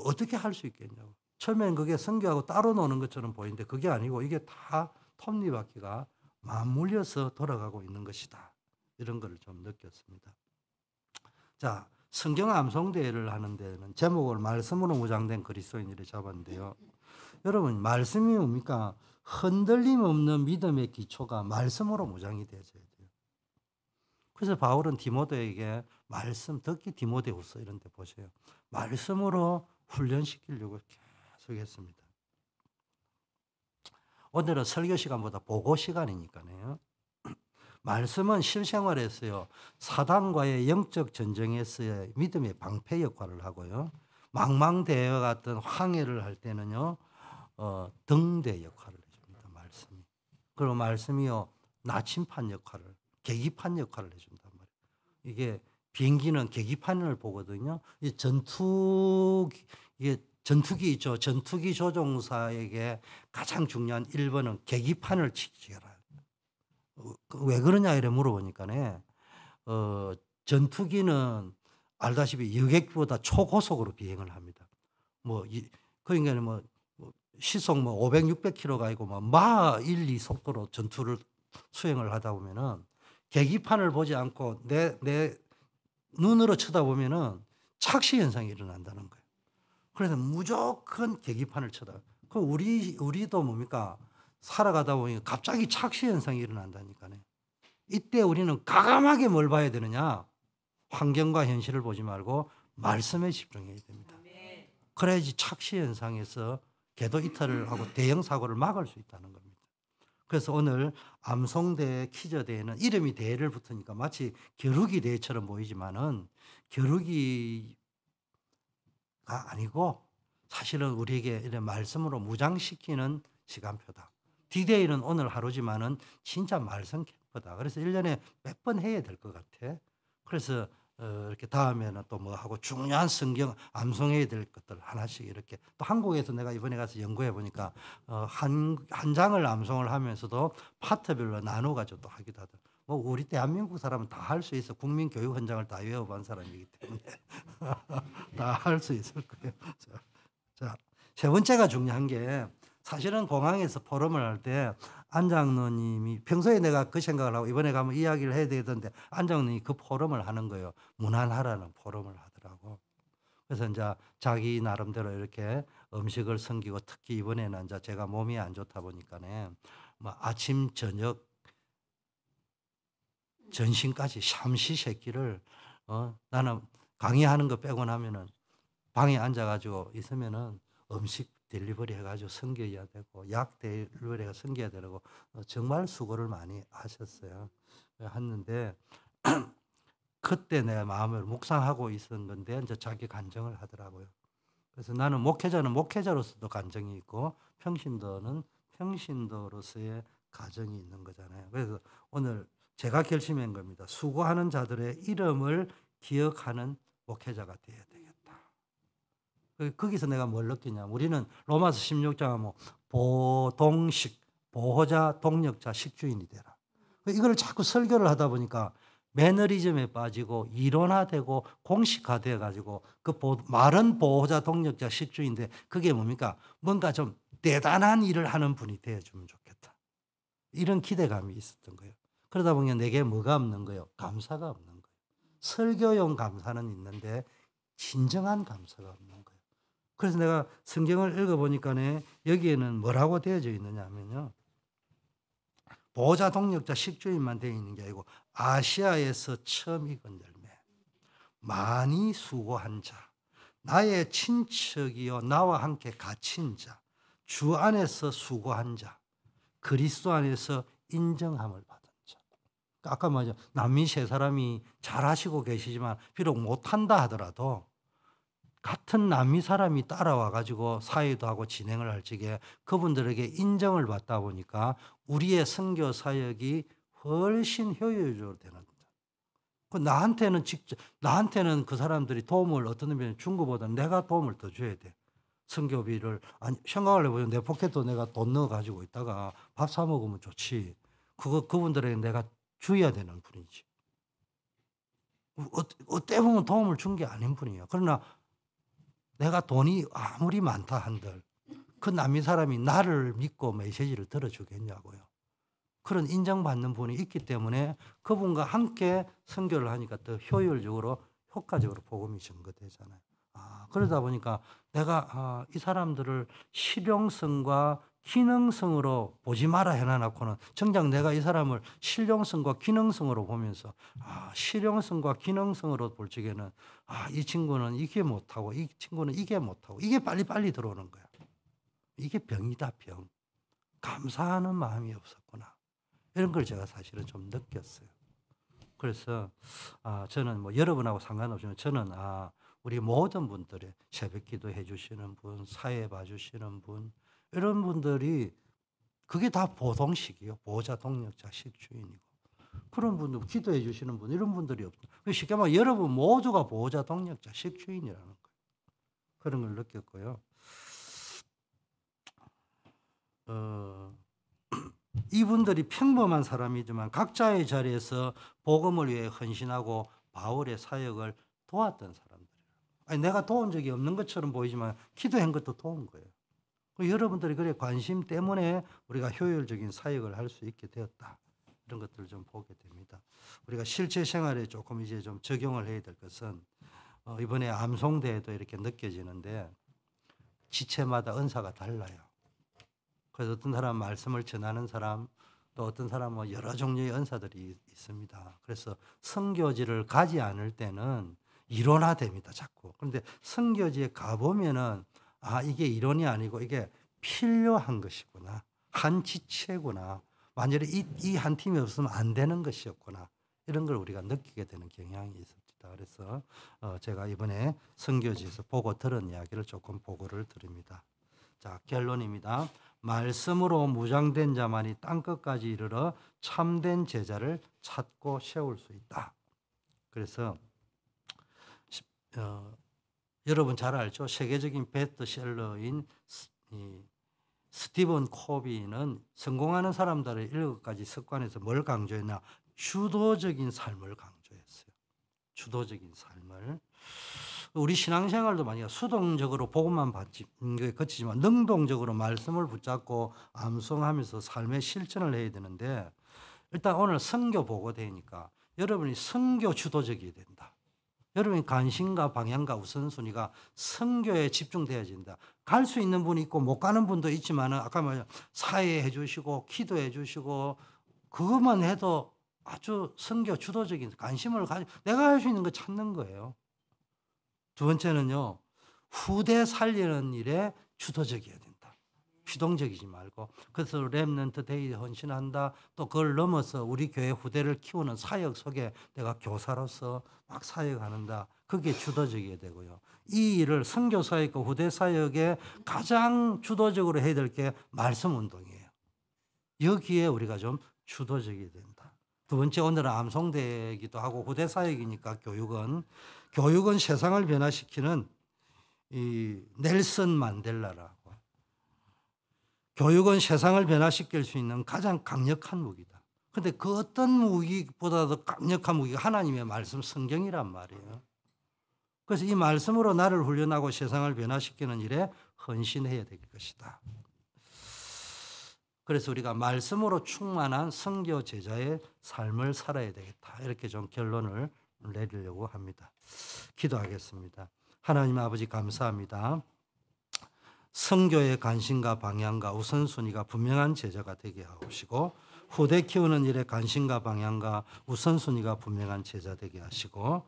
어떻게 할 수 있겠냐고. 처음엔 그게 선교하고 따로 노는 것처럼 보이는데 그게 아니고 이게 다 톱니바퀴가 맞물려서 돌아가고 있는 것이다. 이런 걸 좀 느꼈습니다. 자, 성경 암송대회를 하는 데는 제목을 말씀으로 무장된 그리스도인이라 잡았는데요. 여러분 말씀이 뭡니까? 흔들림 없는 믿음의 기초가 말씀으로 무장이 되어져야 돼요. 그래서 바울은 디모데에게 말씀 듣기 디모데후서 이런 데 보세요. 말씀으로 훈련시키려고 계속 했습니다. 오늘은 설교 시간보다 보고 시간이니까요. 말씀은 실생활에서요. 사단과의 영적 전쟁에서의 믿음의 방패 역할을 하고요. 망망대해와 같은 항해를 할 때는요. 등대 역할을 해줍니다. 말씀이. 그리고 말씀이요. 나침판 역할을 계기판 역할을 해준단 말이에요. 이게 비행기는 계기판을 보거든요. 이 이게 전투기 있죠. 전투기 조종사에게 가장 중요한 1번은 계기판을 지켜라. 왜 그러냐 이래 물어보니까네. 전투기는 알다시피 여객기보다 초고속으로 비행을 합니다. 그러니까 시속 500, 600km가 아니고 마 1, 2 속도로 전투를 수행을 하다 보면은 계기판을 보지 않고 내 눈으로 쳐다보면은 착시 현상이 일어난다는 거예요. 그래서 무조건 계기판을 쳐다. 그 우리도 뭡니까? 살아가다 보니 갑자기 착시 현상이 일어난다니까요. 이때 우리는 과감하게 뭘 봐야 되느냐? 환경과 현실을 보지 말고 말씀에 집중해야 됩니다. 그래야지 착시 현상에서 궤도 이탈을 하고 대형 사고를 막을 수 있다는 겁니다. 그래서 오늘 암송대 키저대회는 이름이 대를 붙으니까 마치 겨루기 대회처럼 보이지만은 겨루기가 아니고 사실은 우리에게 이런 말씀으로 무장시키는 시간표다. D-Day는 오늘 하루지만은 진짜 말씀 캠프다. 그래서 1년에 몇 번 해야 될 것 같아. 그래서 이렇게 다음에는 또 뭐 하고 중요한 성경 암송해야 될 것들 하나씩 이렇게 또 한국에서 내가 이번에 가서 연구해 보니까 한 장을 암송을 하면서도 파트별로 나눠 가지고 또 하기도 하더라고요. 뭐 우리 대한민국 사람은 다 할 수 있어. 국민 교육 현장을 다 외워본 사람이기 때문에 다 할 수 있을 거예요. 자, 세 번째가 중요한 게 사실은 공항에서 포럼을 할 때 안 장로님이 평소에 내가 그 생각을 하고 이번에 가면 이야기를 해야 되던데 안 장로님이 그 포럼을 하는 거예요. 문안하라는 포럼을 하더라고. 그래서 이제 자기 나름대로 이렇게 음식을 섬기고 특히 이번에는 이제 제가 몸이 안 좋다 보니까네 뭐 아침 저녁 전신까지 삼시세끼를 나는 강의하는 거 빼고 나면은 방에 앉아가지고 있으면은 음식 딜리버리 해가지고 섬겨야 되고 약 딜리버리가 섬겨야 되고 정말 수고를 많이 하셨어요. 했는데 그때 내 마음을 묵상하고 있었던 건데 이제 자기 간증을 하더라고요. 그래서 나는 목회자는 목회자로서도 간증이 있고 평신도는 평신도로서의 가정이 있는 거잖아요. 그래서 오늘 제가 결심한 겁니다. 수고하는 자들의 이름을 기억하는 목회자가 되어야 되겠다. 거기서 내가 뭘 느끼냐. 우리는 로마서 16장 뭐 보동식, 보호자, 동력자, 식주인이 되라. 이걸 자꾸 설교를 하다 보니까 매너리즘에 빠지고 이론화되고 공식화되어 가지고 말은 보호자, 동력자, 식주인인데 그게 뭡니까? 뭔가 좀 대단한 일을 하는 분이 되어주면 좋겠다. 이런 기대감이 있었던 거예요. 그러다 보니 내게 뭐가 없는 거예요? 감사가 없는 거예요. 설교용 감사는 있는데 진정한 감사가 없는 거예요. 그래서 내가 성경을 읽어보니까 여기에는 뭐라고 되어져 있느냐 하면요. 보호자, 동력자, 식주인만 되어 있는 게 아니고 아시아에서 처음 익은 열매, 많이 수고한 자, 나의 친척이요 나와 함께 갇힌 자, 주 안에서 수고한 자, 그리스도 안에서 인정함을 받은 자. 아까 말이죠. 남미 세 사람이 잘하시고 계시지만 비록 못한다 하더라도 같은 남미 사람이 따라와 가지고 사회도 하고 진행을 할 적에 그분들에게 인정을 받다 보니까 우리의 선교 사역이 훨씬 효율적으로 되는 거죠. 나한테는 그 사람들이 도움을 어떤 의미는 준 것보다 내가 도움을 더 줘야 돼. 선교비를 생각을 해보면 내 포켓도 내가 돈 넣어 가지고 있다가 밥 사 먹으면 좋지. 그분들에게 내가 줘야 되는 분이지. 어때 보면 도움을 준 게 아닌 분이에요. 그러나 내가 돈이 아무리 많다 한들 그 남미 사람이 나를 믿고 메시지를 들어주겠냐고요. 그런 인정받는 분이 있기 때문에 그분과 함께 선교를 하니까 더 효율적으로 효과적으로 복음이 전거되잖아요. 그러다 보니까 내가 이 사람들을 실용성과 기능성으로 보지 마라 해놔놓고는 정작 내가 이 사람을 실용성과 기능성으로 보면서 실용성과 기능성으로 볼 적에는 이 친구는 이게 못하고 이 친구는 이게 못하고 이게 빨리빨리 들어오는 거야. 이게 병이다 병. 감사하는 마음이 없었구나. 이런 걸 제가 사실은 좀 느꼈어요. 그래서 저는 뭐 여러분하고 상관없지만 저는 우리 모든 분들의 새벽 기도 해주시는 분, 사회 봐주시는 분 이런 분들이 그게 다 보동식이요. 보호자, 동력자, 식주인이고 그런 분들, 기도해 주시는 분, 이런 분들이 없어요. 쉽게 말하면 여러분 모두가 보호자, 동력자, 식주인이라는 거예요. 그런 걸 느꼈고요. 이분들이 평범한 사람이지만 각자의 자리에서 복음을 위해 헌신하고 바울의 사역을 도왔던 사람들이에요. 아니, 내가 도운 적이 없는 것처럼 보이지만 기도한 것도 도운 거예요. 여러분들이 그래 관심 때문에 우리가 효율적인 사역을 할 수 있게 되었다. 이런 것들을 좀 보게 됩니다. 우리가 실제 생활에 조금 이제 좀 적용을 해야 될 것은 이번에 암송대회도 이렇게 느껴지는데 지체마다 은사가 달라요. 그래서 어떤 사람 말씀을 전하는 사람, 또 어떤 사람은 여러 종류의 은사들이 있습니다. 그래서 선교지를 가지 않을 때는 이론화됩니다, 자꾸. 그런데 선교지에 가보면은 아, 이게 이론이 아니고 이게 필요한 것이구나. 한 지체구나. 완전히 이 한 팀이 없으면 안 되는 것이었구나. 이런 걸 우리가 느끼게 되는 경향이 있습니다. 그래서 제가 이번에 선교지에서 보고 들은 이야기를 조금 보고를 드립니다. 자, 결론입니다. 말씀으로 무장된 자만이 땅끝까지 이르러 참된 제자를 찾고 세울 수 있다. 그래서 여러분 잘 알죠? 세계적인 베스트셀러인 스티븐 코비는 성공하는 사람들의 7가지 습관에서 뭘 강조했냐? 주도적인 삶을 강조했어요. 주도적인 삶을. 우리 신앙생활도 만약 수동적으로 복음만 거치지만 능동적으로 말씀을 붙잡고 암송하면서 삶의 실천을 해야 되는데, 일단 오늘 선교 보고대니까 여러분이 선교 주도적이어야 된다. 여러분의 관심과 방향과 우선순위가 선교에 집중되어야 된다. 갈 수 있는 분이 있고 못 가는 분도 있지만 아까 말한 사회해 주시고 기도해 주시고 그것만 해도 아주 선교 주도적인 관심을 가지고 내가 할 수 있는 거 찾는 거예요. 두 번째는요, 후대 살리는 일에 주도적이어야 된다. 피동적이지 말고. 그래서 렘넌트 데이에 헌신한다. 또 그걸 넘어서 우리 교회 후대를 키우는 사역 속에 내가 교사로서 막 사역하는다. 그게 주도적이어야 되고요. 이 일을 선교 사역과 후대 사역에 가장 주도적으로 해야 될 게 말씀 운동이에요. 여기에 우리가 좀 주도적이어야 된다. 두 번째, 오늘은 암송대이기도 하고 후대 사역이니까 교육은 세상을 변화시키는 이 넬슨 만델라라고. 교육은 세상을 변화시킬 수 있는 가장 강력한 무기다. 그런데 그 어떤 무기보다도 강력한 무기가 하나님의 말씀 성경이란 말이에요. 그래서 이 말씀으로 나를 훈련하고 세상을 변화시키는 일에 헌신해야 될 것이다. 그래서 우리가 말씀으로 충만한 선교 제자의 삶을 살아야 되겠다. 이렇게 좀 결론을 내리려고 합니다. 기도하겠습니다. 하나님 아버지 감사합니다. 선교의 관심과 방향과 우선순위가 분명한 제자가 되게 하시고 후대 키우는 일에 관심과 방향과 우선순위가 분명한 제자 되게 하시고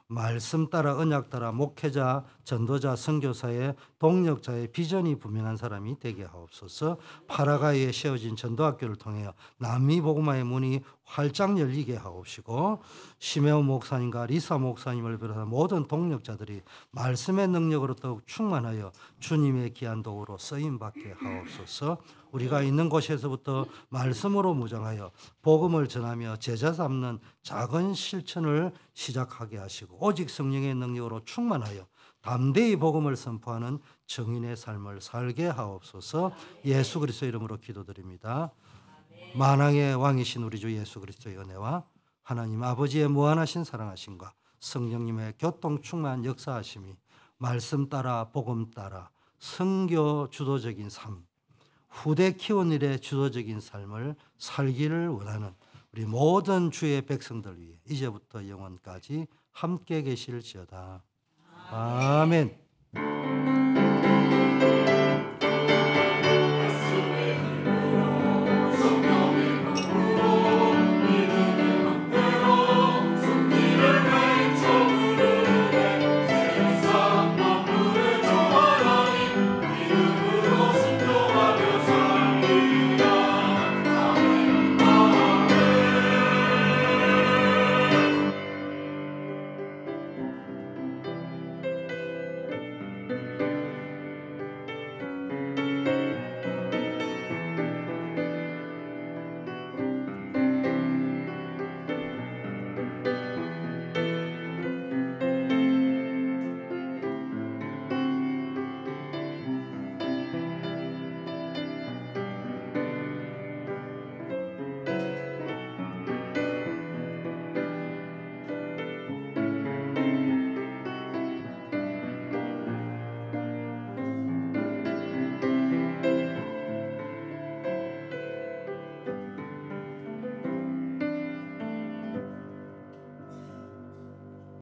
말씀 따라 언약 따라 목회자, 전도자, 선교사의 동력자의 비전이 분명한 사람이 되게 하옵소서. 파라과이에 세워진 전도학교를 통해 남미 복음화의 문이 활짝 열리게 하옵시고 시메온 목사님과 리사 목사님을 비롯한 모든 동력자들이 말씀의 능력으로 더욱 충만하여 주님의 귀한 도구로 쓰임받게 하옵소서. 우리가 있는 곳에서부터 말씀으로 무장하여 복음을 전하며 제자 삼는 작은 실천을 시작하게 하시고 오직 성령의 능력으로 충만하여 담대히 복음을 선포하는 정인의 삶을 살게 하옵소서. 예수 그리스도의 이름으로 기도드립니다. 만왕의 왕이신 우리 주 예수 그리스도의 은혜와 하나님 아버지의 무한하신 사랑하심과 성령님의 교통 충만 역사하심이 말씀 따라 복음 따라 선교 주도적인 삶, 후대 키운 일의 주도적인 삶을 살기를 원하는 우리 모든 주의 백성들 위해 이제부터 영원까지 함께 계실지어다. 아멘.